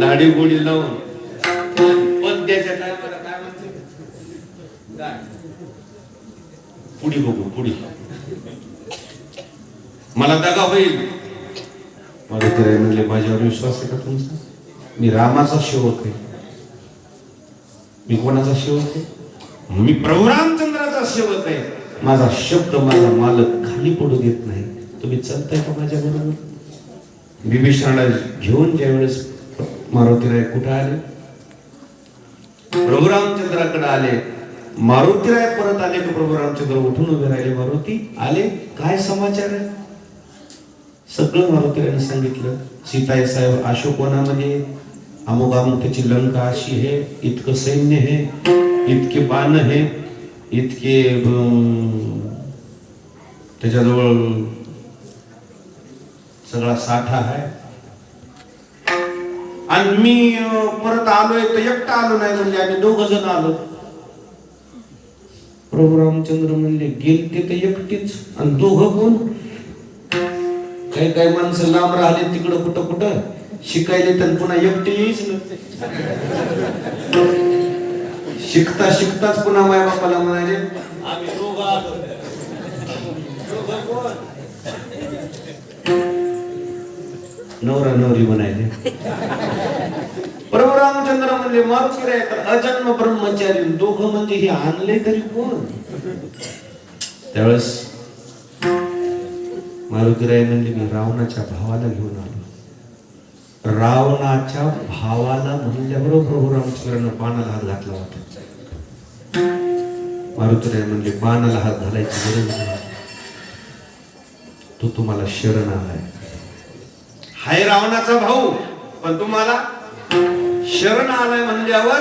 [SPEAKER 1] लाडी गोडी लावून पद द्यायच्या टायमाला काय म्हणते, काय पुढी बघू पुढी, मला दगा होईल. मला ते म्हणले माझ्यावर विश्वास आहे का तुमचा? मी रामाचा सेवक आहे. मी कोणाचा सेवक आहे? मी प्रभू रामचंद्राचा सेवक आहे. माझा शब्द माझा मालक खाली पडू देत नाही. तुम्ही चालताय का माझ्या बरोबर? विभीषणाला घेऊन ज्यावेळेस मारुतीराय कुठे आले, प्रभू रामचंद्राकडे आले. मारुतीराय परत आले की प्रभू रामचंद्र उठून उभे राहिले. मारुती आले, काय समाचार आहे? सगळं मारुतीरायने सांगितलं. सीताई साहेब अशोकवनामध्ये अमुक अमुक त्याची लंका अशी आहे, इतकं सैन्य आहे, इतके बाण आहे, इतके त्याच्याजवळ सगळा साठा आहे. आणि मी परत आलोय तर एकटा आलो नाही, म्हणजे आम्ही 2 जण आलो. प्रभू रामचंद्र म्हणले गेलते तर एकटीच आणि 2 कोण? काही काही माणसं लांब राहिले तिकडं कुठं कुठं शिकायले तर पुन्हा एकटे येईच नसते. शिकता शिकताच पुन्हा माय बापाला म्हणाले आम्ही 2 आलो. नवरा नवरी म्हणाले. प्रभू रामचंद्र म्हणले मारुतीराय तर अजन्म ब्रह्मचारी, 2 म्हणजे हे आणले तरी कोण? त्यावेळेस मारुतीराय म्हणले मी रावणाच्या भावाला घेऊन आलो. रावणाच्या भावाला म्हणल्याबरोबर प्रभू रामचंद्रानं बाणाला हात घातला होता. मारुतीराय म्हणले बाणाला हात घालायची गरज नाही, तो तुम्हाला शरण आलाय. हाय रावणाचा भाऊ, पण तुम्हाला शरण आलाय म्हणल्यावर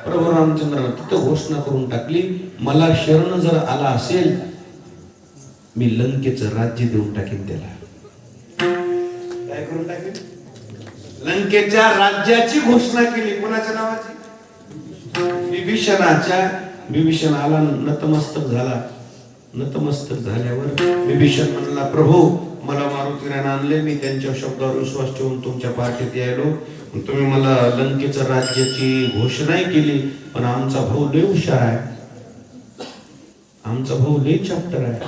[SPEAKER 1] प्रभू रामचंद्रानं तिथं घोषणा करून टाकली, मला शरण जर आला असेल मी लंकेचं राज्य देऊन टाकेन त्याला. काय करून टाकेन? लंकेच्या राज्याची घोषणा केली. कोणाच्या नावाची? विभीषणाच्या. विभीषण आला, नतमस्तक झाला. नतमस्तक झाल्यावर विभीषण म्हणला प्रभू मला मारुतीरायने आणले, मी त्यांच्या शब्दावर विश्वास ठेवून तुमच्या पाठीत यायलो. तुम्ही मला लंकेचं राज्याची घोषणाही केली, पण आमचा भाऊ लय हुशार आहे, आमचा भाऊ लय चॅप्टर आहे.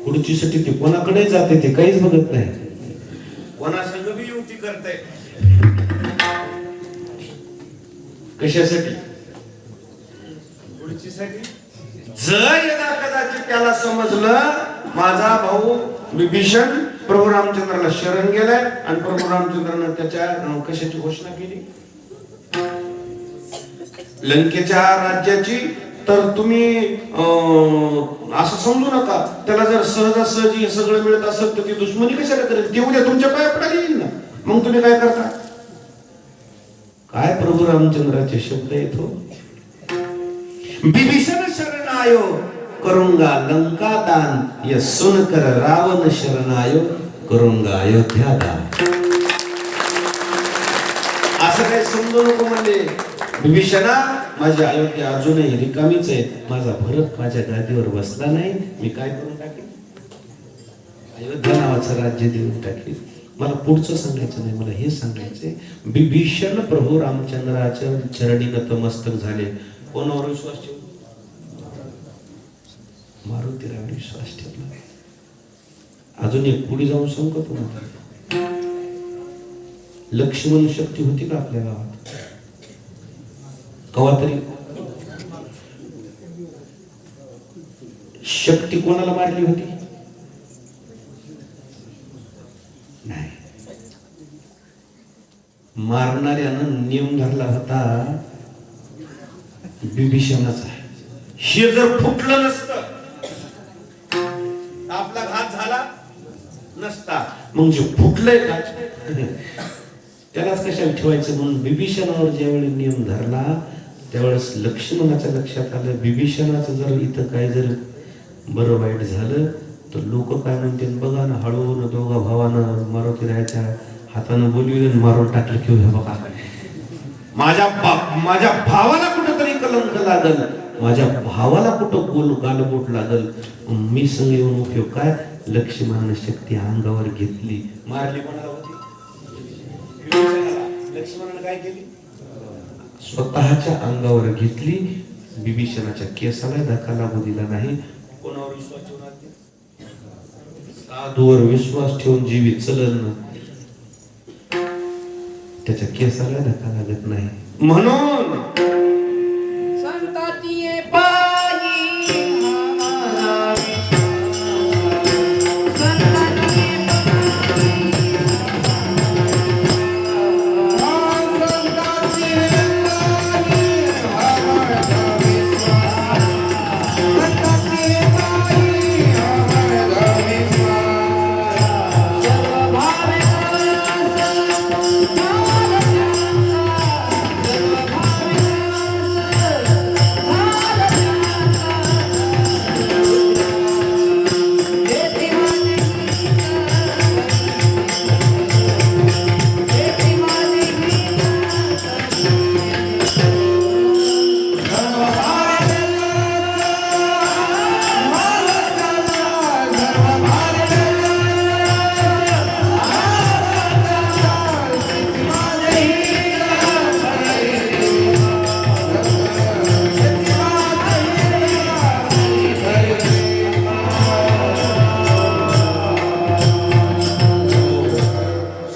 [SPEAKER 1] खुर्चीसाठी ते कोणाकडे जाते ते काहीच बघत नाही, कोणासंग बी युती करते. कशासाठी? खुर्चीसाठी. जर यदा कदाचित त्याला समजलं माझा भाऊ विभीषण प्रभू रामचंद्राला शरण गेलाय आणि प्रभू रामचंद्रानं त्याच्या कशाची घोषणा केली? लंकेच्या राज्याची, तर तुम्ही असं समजू नका त्याला जर सहजासहजी सगळं मिळत असेल तर ती दुश्मनी कशाला करेल? ती उद्या तुमच्या पाया पडायला येईल ना. मग तुम्ही काय करता? काय प्रभू रामचंद्राचे शब्द येतो, विभीषण शरण आयो करूंगा लंका दान, ये सुनकर रावण शरण आयो करूंगा अयोध्या दान. असं काही समजू नको म्हणले. विभीषणा माझी अयोध्या अजूनही रिकामीच आहे, माझा भरत माझ्या गादीवर बसला नाही, मी काय करून टाकेन? अयोध्या नावाचं राज्य देऊन टाकेन. मला पुढचं सांगायचं नाही, मला हे सांगायचंय विभीषण प्रभू रामचंद्राच्या चरणी नतमस्तक झाले. कोणावर विश्वास ठेवला? मारुतीरावर विश्वास ठेवला. अजून एक पुढे जाऊन सांगतो तुम्हाला, लक्ष्मण शक्ती होती का आपल्या गावात? कवा तरी शक्ती कोणाला मारली होती? नाही. मारणाऱ्यानं नियम धरला होता विभीषणाचा. हे जर फुटलं नसतं आपला घात झाला नसता. मग जे फुटलंय का त्यालाच कशाला ठेवायचं म्हणून विभीषणावर ज्यावेळी नियम धरला त्यावेळेस लक्ष्मणाच्या लक्षात आलं विभीषणाचं जर इथं काय जर बरं वाईट झालं तर लोक काय म्हणते, बघा ना हळूहळू 2 भावानं मारुतीरायाच्या हातानं बोलविलं मारून टाकलं की बघा माझ्या भावाला कुठेतरी कलंक लागल, माझ्या भावाला कुठं गोल गालबोट लागल, मी संग येऊन उपयोग काय? लक्ष्मणाने शक्ती अंगावर घेतली, मारली कोणाला होती? लक्ष्मणाने काय केली? स्वतःच्या अंगावर घेतली. विभीषणाच्या केसाला धक्का लागू दिला नाही. कोणावर विश्वास ठेवून? साधूवर विश्वास ठेवून जीवित चलन ना, त्याच्या केसाला धक्का लागत नाही. म्हणून
[SPEAKER 3] संततीये पायी हमारा विश्वास.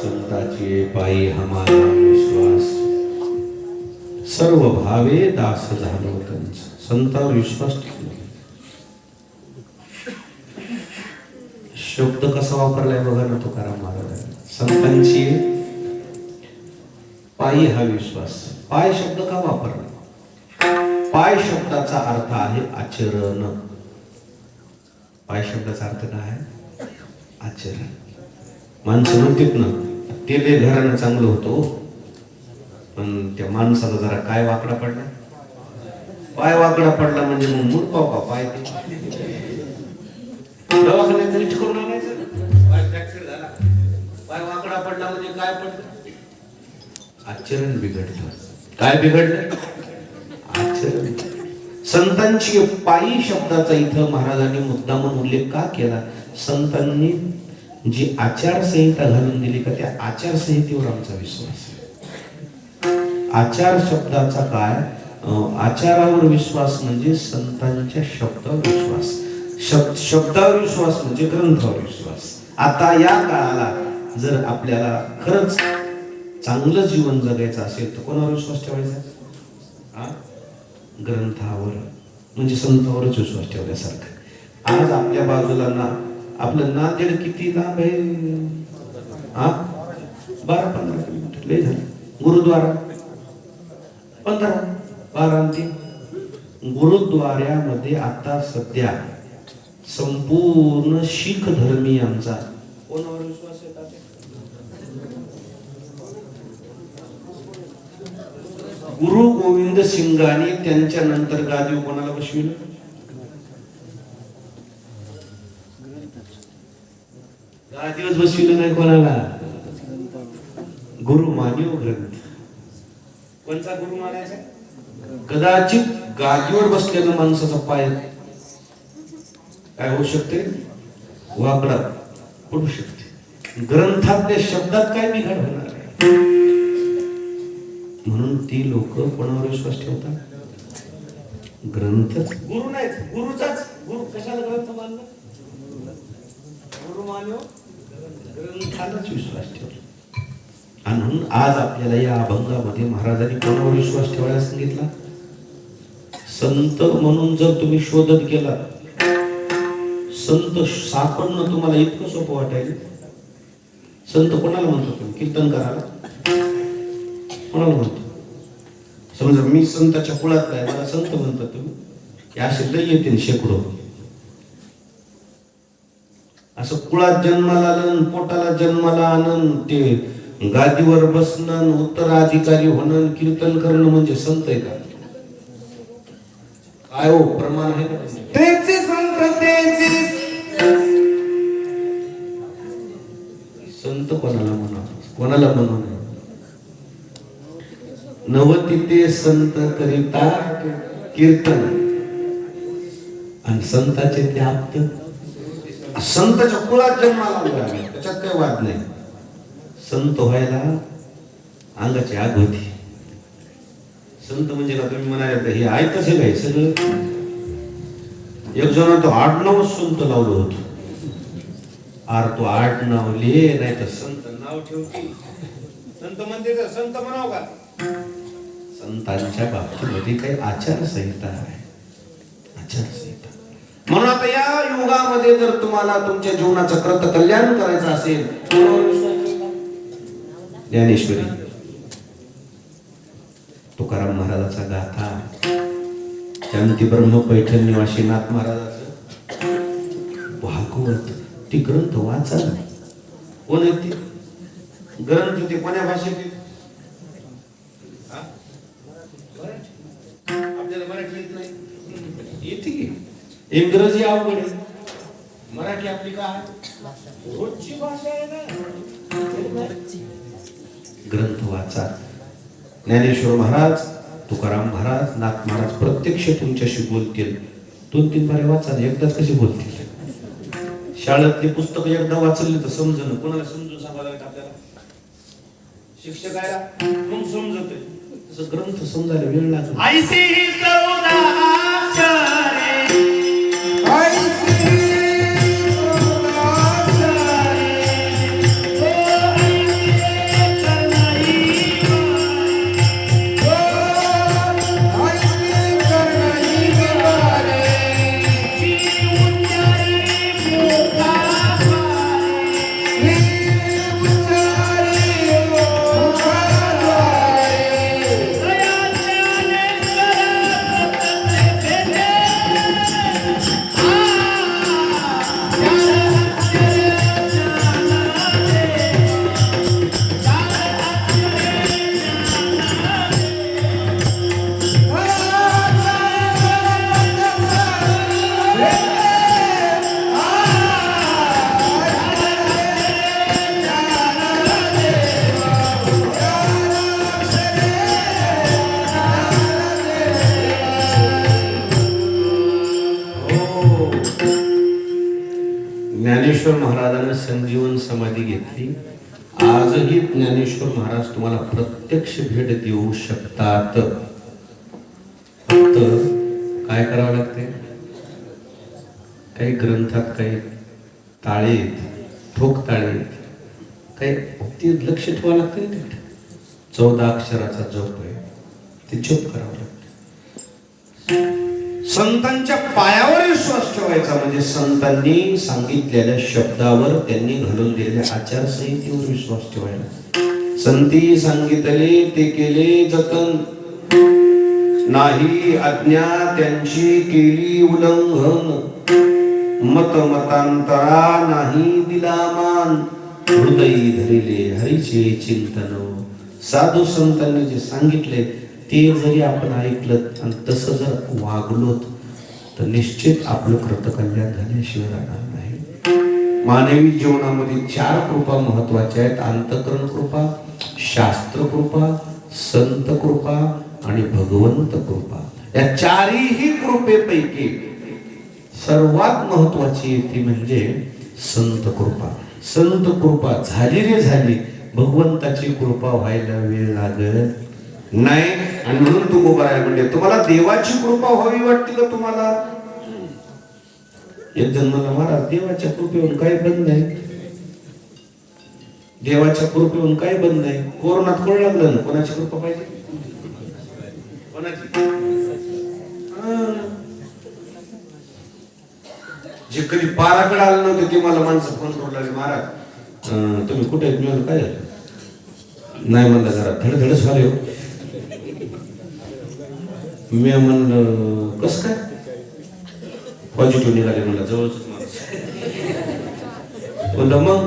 [SPEAKER 3] संततीये
[SPEAKER 1] पायी हमारा विश्वास, सर्व भावे दास झालो त्यांचा. संतावर विश्वास ठेवला. शब्द कसा वापरलाय बघा ना तुकाराम महाराजांनी. संतांची पायी हा विश्वास. पाय शब्द का वापरला? पाय शब्दाचा अर्थ आहे आचरण. पाय शब्दाचा अर्थ काय आहे? आचरण. माणसं म्हणतात ना, ते लय घरानं चांगलं होतो, पण त्या माणसाला जरा काय वाकडा पडला, पाय वाकडा पडला म्हणजे मग मूळ पाव का पाय दवाखान्यात तरी करून आणायचं. पाय फ्रॅक्चर झाला, पाय वाकडा पडला म्हणजे काय पडलं? आचरण बिघडलं. काय बिघडलं? आचरण. संतांची पायी शब्दाचा इथं महाराजांनी मुद्दामून उल्लेख का केला? संतांनी जी आचारसंहिता घालून दिली का, त्या आचारसंहितेवर आमचा विश्वास आहे. आचार शब्दाचा काय? आचारावर विश्वास म्हणजे संतांच्या शब्दावर विश्वास. शब्दावर विश्वास म्हणजे ग्रंथावर विश्वास. आता या काळाला जर आपल्याला खरंच चांगलं जीवन जगायचं असेल तर कोणावर विश्वास ठेवायचा? ग्रंथावर, म्हणजे संतावरच विश्वास ठेवल्यासारखं. आज आपल्या बाजूला ना आपलं नांदेड किती लांब आहे? 12-15 किलोमीटर लय झालं. गुरुद्वारा 15-12. गुरुद्वाऱ्यामध्ये आता सध्या संपूर्ण शीख धर्मी आमचा कोणावर विश्वास येतात? गुरु गोविंद सिंगांनी त्यांच्या नंतर गादी कोणाला बसविलं? गादीवर बसविलं नाही कोणाला. गुरु मानिव ग्रंथ. कोणता गुरु मानायचा? कदाचित गादीवर बसलेल्या माणसाचा पाय काय होऊ शकते? वाकडा पडू शकते. ग्रंथातल्या शब्दात काय बिघाड होणार आहे? म्हणून ती लोक कोणावर विश्वास ठेवतात? ग्रंथ. गुरु नाही, गुरुचाच. गुरु कशाला ग्रंथ मानला? गुरु मानव ग्रंथालाच विश्वास ठेवला. आणि म्हणून आज आपल्याला या अभंगामध्ये महाराजांनी कोणावर विश्वास ठेवायला सांगितला? संत म्हणून जर तुम्ही शोधत गेला, संत सापडणं तुम्हाला इतकं सोपं वाटायला. संत कोणाला म्हणतो तुम्ही? कीर्तन करायला कोणाला म्हणतो? समजा मी संताच्या कुळातला आहे, मला संत म्हणतात तुम्ही, असे लय येतील शेकडो. असं कुळात जन्माला आलं, पोटाला जन्माला आणन, ते गादीवर बसणं, उत्तराधिकारी होणं, कीर्तन करणं म्हणजे संत आहे का? काय हो प्रमाण आहे का?
[SPEAKER 3] तेचे संत तेचे संत
[SPEAKER 1] कोणाला म्हणा, कोणाला म्हणू नवती ते संत करिता कीर्तन आणि संताचे ते आप्त. संताच्या कुळात जन्माला आलो आम्ही, त्याच्यात काही वाद नाही. संत व्हायला अंगाची आग होती. संत म्हणजे का तुम्ही म्हणाले हे आहे तसे काय सगळं. एक जण तो 8-9 संत लावलं होतं. आर तो 8-9 लिहे नाही तर संत नाव ठेवते. संत म्हणते तर संत म्हणाव का. संतांच्या बाबतीमध्ये काही आचारसंहिता आहे, आचारसंहिता. म्हणून आता या युगामध्ये जर तुम्हाला तुमच्या जीवनाचं कृत कल्याण करायचं असेल, ज्ञानेश्वरी तुकाराम महाराजाचा गाथा, शांती ब्रह्म पैठण निवासी नाथ महाराजाचं भागवत, ती ग्रंथ वाचा. कोण आहे ती ग्रंथ? ते कोण्या भाषेत आपल्याला मराठी येत नाही. येते की इंग्रजी अवघड आहे, मराठी आपली काय रोजची भाषा आहे ना. ग्रंथ वाचा. ज्ञानेश्वर महाराज, तुकाराम महाराज, नाथ महाराज प्रत्यक्ष तुमच्याशी बोलतील. 2-3 बारे वाचा, एकदाच कशी बोलतील. शाळेतली पुस्तक एकदा वाचली तर समजणं. कोणाला समजून सांगायला आपल्याला शिक्षकाला मग समजत. तसं ग्रंथ समजायला वेळ लागतो.
[SPEAKER 2] ऐसी ही 14 अक्षरे,
[SPEAKER 1] ज्ञानेश्वर महाराजांना संजीवन समाधी घेतली. आजही ज्ञानेश्वर महाराज तुम्हाला प्रत्यक्ष भेट देऊ शकतात. फक्त काय करावं लागते, काही ग्रंथात काही ताळे ठोक ताळे काही ते लक्ष ठेवावं लागते. 14 अक्षराचा जप आहे, ते जप करावं लागतं. संतांच्या पायावर विश्वास ठेवायचा म्हणजे संतांनी सांगितलेल्या शब्दावर, त्यांनी घालून दिलेल्या आचारसंहितेवर विश्वास ठेवायला. संती सांगितले ते केले जतन, नाही आज्ञा त्यांची केली उल्लंघन. मत मतांतरा नाही दिला मान, हृदयी धरिले हरीचे चिंतन. साधू संतांनी जे सांगितले ते जरी आपण ऐकलं आणि तसं जर वागलो तर निश्चित आपलं कृतकल्याण झाल्याशिवाय राहणार नाही. मानवी जीवनामध्ये 4 कृपा महत्वाच्या आहेत. अंतःकरण कृपा, शास्त्र कृपा, संत कृपा आणि भगवंत कृपा. या 4ही कृपेपैकी सर्वात महत्वाची ती म्हणजे संत कृपा. संत कृपा झाली रे झाली, भगवंताची कृपा व्हायला वेळ लागत नाही. आणि म्हणून तू उभा आहे म्हणजे तुम्हाला देवाची कृपा व्हावी वाटते का तुम्हाला? एक जण मला महाराज देवाच्या कृपेहून काही बंद नाही, देवाच्या कृपेहून काही बंद नाही. कोरोनात कोण लागलं ना, कोणाची कृपा पाहिजे? कोणाची? जे कधी पाराकडे आलं नव्हते ते मला माणसं फोन करू लागले, महाराज तुम्ही कुठे आहेत? मी काय झालं नाही म्हणलं, जरा धडधडच झाले हो. मी म्हणलं कस काय पॉझिटिव्ह निघाले, म्हणलं जवळच माणूस. म्हणलं मग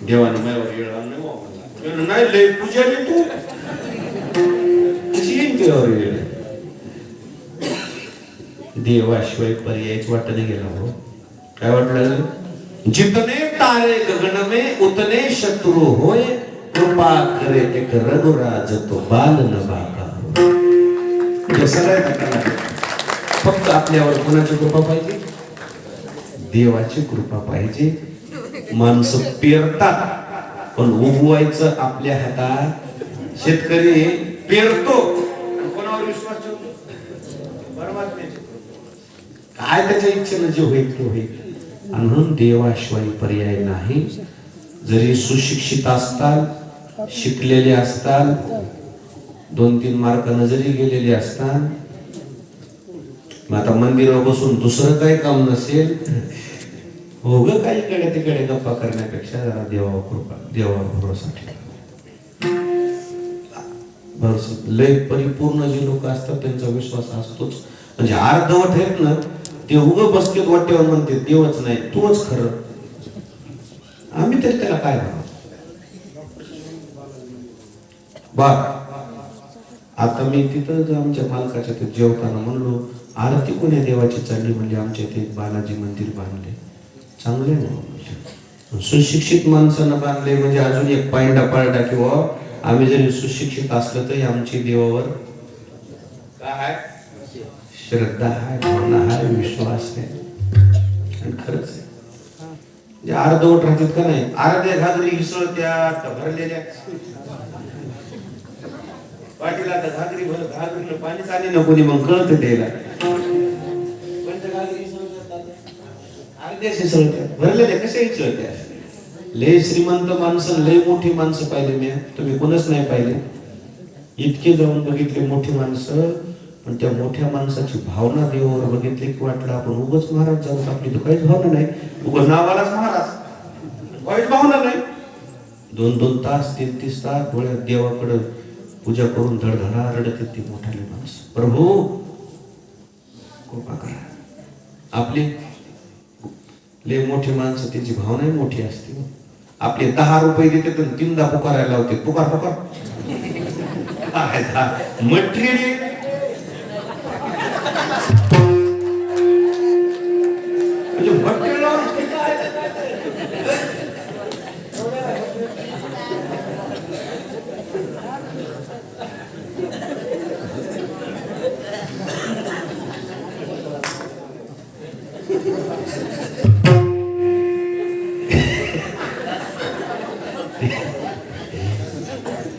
[SPEAKER 1] देवानं माझ्यावर येळ आणलं नाही, लय पूजारी तू कशी येईन देवावर येळ? देवाशिवाय पर्यायच वाटणे गेला हो. काय वाटलं? जितने तारे गगन में उतने शत्रु होय, कृपा करे एक रघुराज तो बाल न बाका. या सगळ्या ठिकाणी फक्त आपल्यावर कोणाची कृपा पाहिजे? देवाची कृपा पाहिजे. माणसं पेरतात पण उगवायचं आपल्या हातात. शेतकरी पेरतो कोणावर विश्वास ठेवतो? परमात्म्याची कृपा. काय त्याच्या इच्छेनं जे होईल ते होईल. आणि म्हणून देवाशिवाय पर्याय नाही. जरी सुशिक्षित असताल, शिकलेले असताल, 2-3 मार्कानं जरी गेलेले असताल, मग आता मंदिरावर बसून दुसरं काही काम नसेल, हो ग काही इकडे तिकडे गप्पा करण्यापेक्षा जरा देवावर कृपा, देवावर भरोसा ठेवा. भरोसा लय परिपूर्ण जे लोक असतात त्यांचा विश्वास असतोच. म्हणजे अर्धवट आहेत ना ते उगं बसतेत वाटेवर म्हणते देवच नाही, तूच खरं. आम्ही तरी त्याला काय म्हणू? बा आता मी तिथं आमच्या मालकाच्या ते जेवताना म्हणलो, आरती कोण्या देवाची चालली? म्हणजे आमच्या इथे बालाजी मंदिर बांधले. चांगले ना, सुशिक्षित माणसानं बांधले म्हणजे अजून एक पायंडा पाळडा किंवा आम्ही जरी सुशिक्षित असलं तरी आमची देवावर काय आहे? श्रद्धा आहे, भावना आहे, विश्वास आहे. आणि खरंच आहे. म्हणजे अर्धवट राहतात का नाही? अर्ध्या घागरी हिसळत्या भरलेल्या पाठीला आता घागरी भर, घागरीला पाणी चाले ना कोणी मग कळत द्यायला. अर्ध्या हिसळत्या भरलेल्या कशा हिसळत्या? लय श्रीमंत माणसं, लय मोठी माणसं पाहिले मी. तुम्ही कोणच नाही पाहिले. इतके जाऊन बघितले मोठी माणसं, पण त्या मोठ्या माणसाची भावना देवावर बघितली की वाटलं आपण उगाच महाराज जाऊन. आपली तर काहीच भावना नाही, उगाच नावालाच महाराज, काहीच भावना नाही. 2-2 तास 3-3 तास डोळ्यात देवाकडे पूजा करून धडधडा रडत ती मोठाली माणसं. प्रभू कृपा करा. आपली लय मोठी माणसं त्याची भावनाही मोठी असते. आपले 10 रुपये देते तर 3दा पुकारायला लावते. पुकार पुकार मटेरियल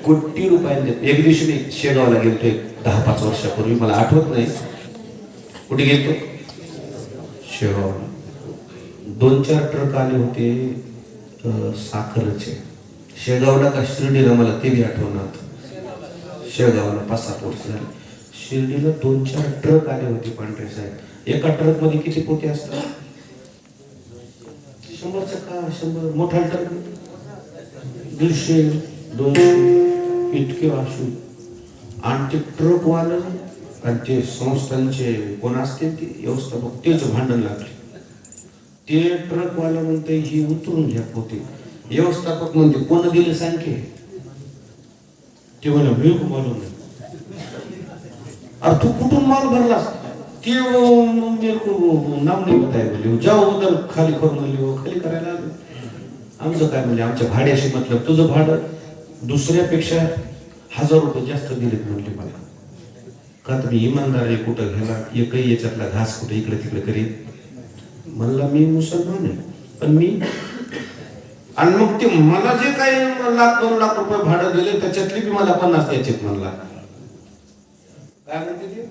[SPEAKER 1] कोटी रुपयांचे. एक दिवशी मी शेगावला गेलतो 10-5 वर्षापूर्वी, मला आठवत नाही कुठे गेलतो. शेगावला 2-4 ट्रक आले होते साखरेचे. शेगावला का शिर्डीला मला ते बी आठवणार. शेगावला 5-7 वर्ष झाले. शिर्डीला 2-4 ट्रक आले होते पांढरे साहेब. एका ट्रक मध्ये किती पोते असतात? 100 का 100 मोठा ट्रक 150-200 इतके असू. आणि ते ट्रक वाले आणि ते संस्थांचे कोण असतील ते व्यवस्थापक तेच भांडण लागले. ते ट्रक वाला म्हणते ही उतरून घ्या पोते. व्यवस्थापक म्हणते कोण दिले सांगे? ते मला मिळू मालूम नाही. अरे तू कुठून माल भरलास? ते मेरे को नाम नाही बताया बोले. जाओ उधर खाली करून म्हणले. खाली करायला आलो. आमचं काय म्हणजे आमच्या भाड्याशी मतलब, तुझं भाडं दुसऱ्यापेक्षा 1000 रुपये जास्त दिलेत म्हणले मला. का तुम्ही इमानदार आहे, कुठं घ्यायला एकही याच्यातला घास कुठे इकडे तिकडे करीत. म्हणला मी मुसलमान आहे पण मी. आणि मग ते मला जे काही 1-2 लाख रुपये भाडं दिले त्याच्यातली बी मला 50 द्यायचे म्हणला. काय म्हणते ते?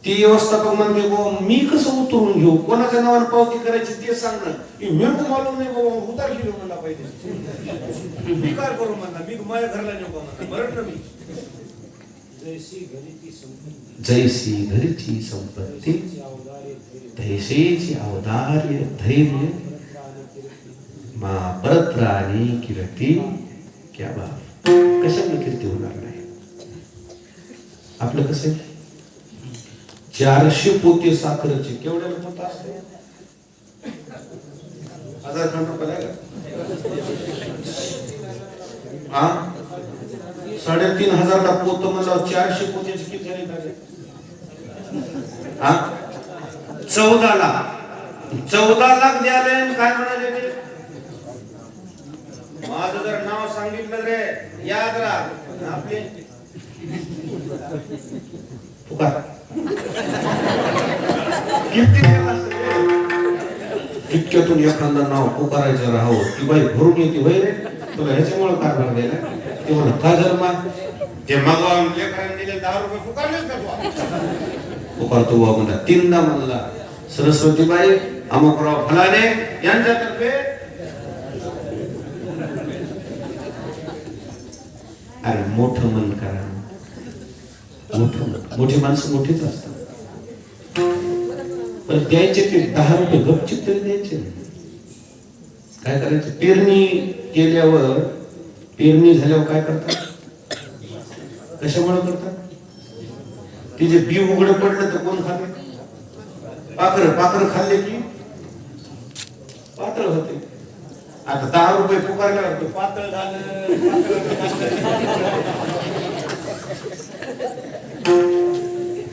[SPEAKER 1] ती व्यवस्थापक म्हणते मी कसं उतरून घेऊ? कोणाच्या नावाने पावती करायची ते सांग ना. मेरू मालूम नाही बाबा, उतार घेऊ म्हणला पाहिजे. मी काय करू म्हणला? मी माझ्या घरला नेऊ का म्हणला. बरं ना मी जैसी घरची संपत्ती तैसेची औदार्य धैर्य मा परत्राणी कीर्ती. क्या बात. कशाने कीर्ती होणार नाही? आपलं कसं आहे? 400 पोते साखरेचे केवढ्याला पोत असते? 1000 रुपये का? 3500 ला पोत म्हणलं. 400 पोत्याचे किती झाले? 14 लाख. 14 लाख द्याले काय म्हणाले ते? माझं जर नाव सांगितलं रे याद राहा आपले पुकार किती इतक्यातून एखादं नाव पुकारायचं राहावं ती बाई भरून येते होय रे तुला ह्याच्यामुळे कारभार दिला ते म्हणा का जर मग ते मग लेकरांनी दिले 10 रुपये पुकारलेच का तू पुकारतो बा म्हणला 3दा म्हणला सरस्वतीबाई अमुकराव फलाने यांच्यातर्फे अरे मोठं मन करा मोठी माणसं मोठीच असतात पण द्यायचे ते 10 रुपये गपचिप तरी द्यायचे काय करायचं पेरणी केल्यावर पेरणी झाल्यावर काय करतात कशामुळे करतात ते जे बी उघडं पडलं तर कोण खाते पाखरं खाल्ले की पातळ होते आता 10 रुपये पुकारल्यावर पातळ झालं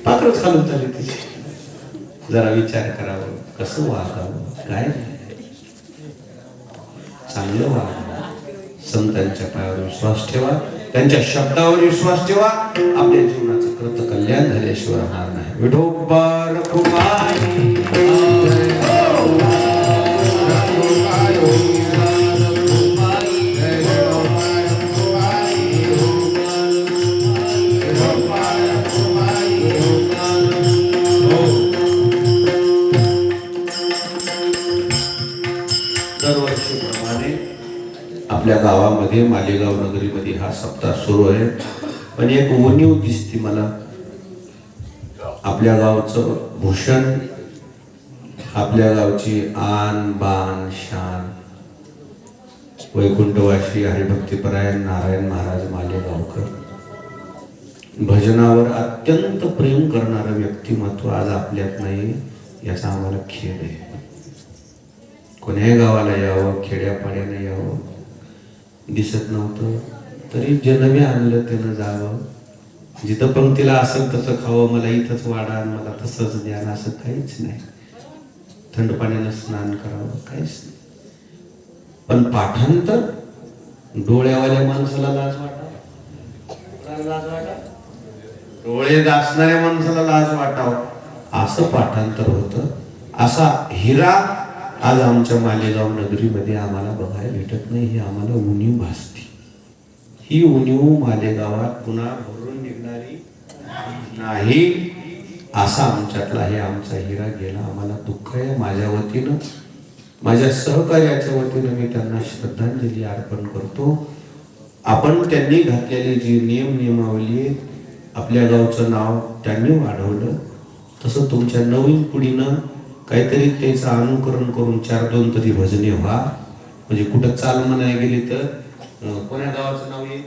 [SPEAKER 1] पाखरच खालून चालले तिचे जरा विचार करावं कसं वागावं काय चांगलं वागावं संतांच्या पायावर विश्वास ठेवा त्यांच्या शब्दावर विश्वास ठेवा आपल्या जीवनाचं कृत कल्याण झाल्याशिवाय राहणार नाही विठोबा रखुमाई दरवर्षीप्रमाणे आपल्या गावामध्ये मालेगाव नगरीमध्ये हा सप्ताह सुरू आहे पण एक उणीव दिसते मला आपल्या गावचं भूषण आपल्या गावची आन बान शान वैकुंठवासी हरिभक्तीपरायण नारायण महाराज मालेगावकर भजनावर अत्यंत प्रेम करणारं व्यक्तिमत्व आज आपल्यात नाही याचा आम्हाला खेद आहे कोण्याही गावाला यावं खेड्यापाड्याने यावं दिसत नव्हतं तरी जनमे आणलं त्यानं जावं जिथं पंक्तीला असेल तसं खावं मला इथंच वाढा मला तसंच द्या असं काहीच नाही थंड पाण्यानं स्नान करावं काहीच नाही पण पाठांतर डोळ्यावाल्या माणसाला लाज वाटावं डोळे दासणाऱ्या माणसाला लाज वाटावं असं पाठांतर होतं असा हिरा आज आमच्या मालेगाव नगरीमध्ये आम्हाला बघायला भेटत नाही ही आम्हाला उणीव भासते ही उणीव मालेगावात पुन्हा भरून निघणारी नाही असा आमच्यातला हे आमचा हिरा गेला आम्हाला दुःख आहे माझ्या वतीनं माझ्या सहकार्याच्या वतीनं मी त्यांना श्रद्धांजली अर्पण करतो आपण त्यांनी घातलेली जी नियमावली आपल्या गावचं नाव त्यांनी वाढवलं तसं तुमच्या नवीन पिढीनं काहीतरी त्याचं अनुकरण करून 4-2 तरी भजने व्हा म्हणजे कुठं चाल म्हणाय गेली तर कोण्या गावाचं नाव येईल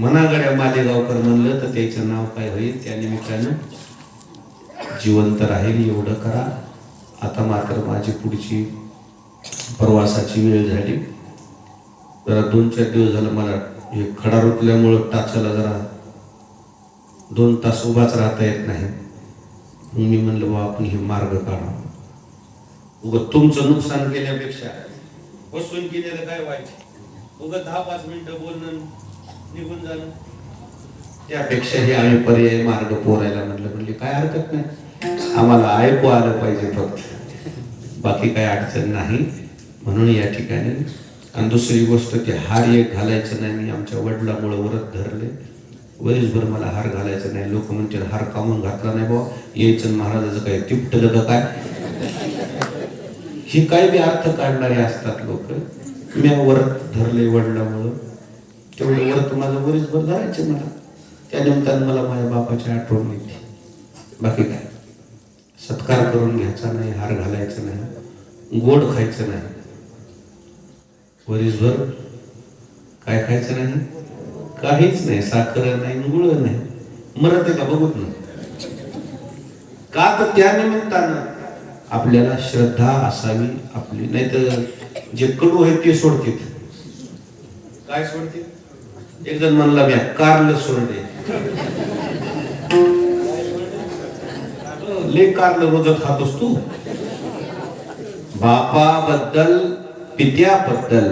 [SPEAKER 1] मनागड्या मालेगावकर म्हणलं तर त्याचं नाव काय होईल त्या निमित्तानं जिवंत राहील एवढं करा आता मात्र माझी पुढची प्रवासाची वेळ झाली जरा 2-4 दिवस झालं मला हे खडा रुतल्यामुळं टाचाला जरा 2 तास उभाच राहता येत नाही मी म्हणलं बा आपण हे मार्ग काढा उगं तुमचं नुकसान केल्यापेक्षा बसून केलेलं काय व्हायचं उगं 10-5 मिनिटं बोलणं निघून जाणं त्यापेक्षा हे आम्ही पर्याय मार्ग पोरायला म्हणले काय हरकत नाही आम्हाला ऐकू आलं पाहिजे फक्त बाकी काही अडचण नाही म्हणून या ठिकाणी आणि दुसरी गोष्ट ते हार एक घालायचं नाही मी आमच्या वडिलामुळे व्रत धरले वरीसभर मला हार घालायचं नाही लोक म्हणतील हार कामून घातला नाही बाबा यायचं महाराजाचं काय तिपटलं का काय ही काय बी अर्थ काढणारे असतात लोक मी व्रत धरले वडिलामुळं तेवढं व्रत माझं वरीसभर धरायचं मला त्या निमित्तानं मला माझ्या बापाची आठवण येते बाकी काय सत्कार करून घ्यायचा नाही हार घालायचं नाही गोड खायचं नाही वरीसभर काय खायचं नाही काहीच नाही साखर नाही गुळ नाही मरत आहे का बघत नाही का तर त्या निमित्तानं आपल्याला श्रद्धा असावी आपली नाही तर जे कडू आहे ते सोडते काय सोडते एक जण म्हणला मी कारलं सोडले ले कारलं रोजत खातोस तू बापाबद्दल पित्याबद्दल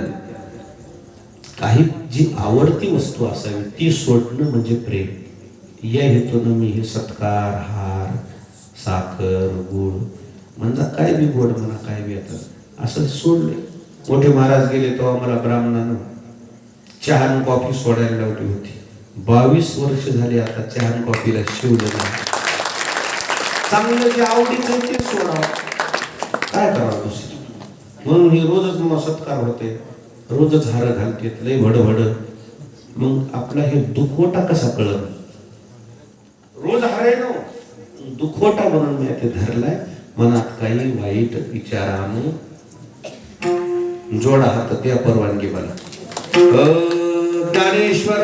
[SPEAKER 1] काही जी आवडती वस्तू असावी ती सोडणं म्हणजे प्रेम. या हेतून मी हे सत्कार, हार, साखर, गुळ म्हणजे काय बी गोड म्हणा, काय बी आता असं सोडले. मोठे महाराज गेले तेव्हा मला ब्राह्मणानं चहा आणि कॉफी सोडायला लावली होती. 22 वर्ष झाली आता चहा आणि कॉफीला शिवलं नाही. चांगलं जे आवडीचं ते सोडावं, काय करावं दुसरं. म्हणून ही रोजच मग सत्कार होते, रोजच हार घालते, लय भडभड. मग आपला हे दुखवटा कसा कळत. रोज हार आहे ना, दुखवटा म्हणून मी ते धरलाय. मनात काही वाईट विचारानं जोडा हात, त्या परवानगी मला. ज्ञानेश्वर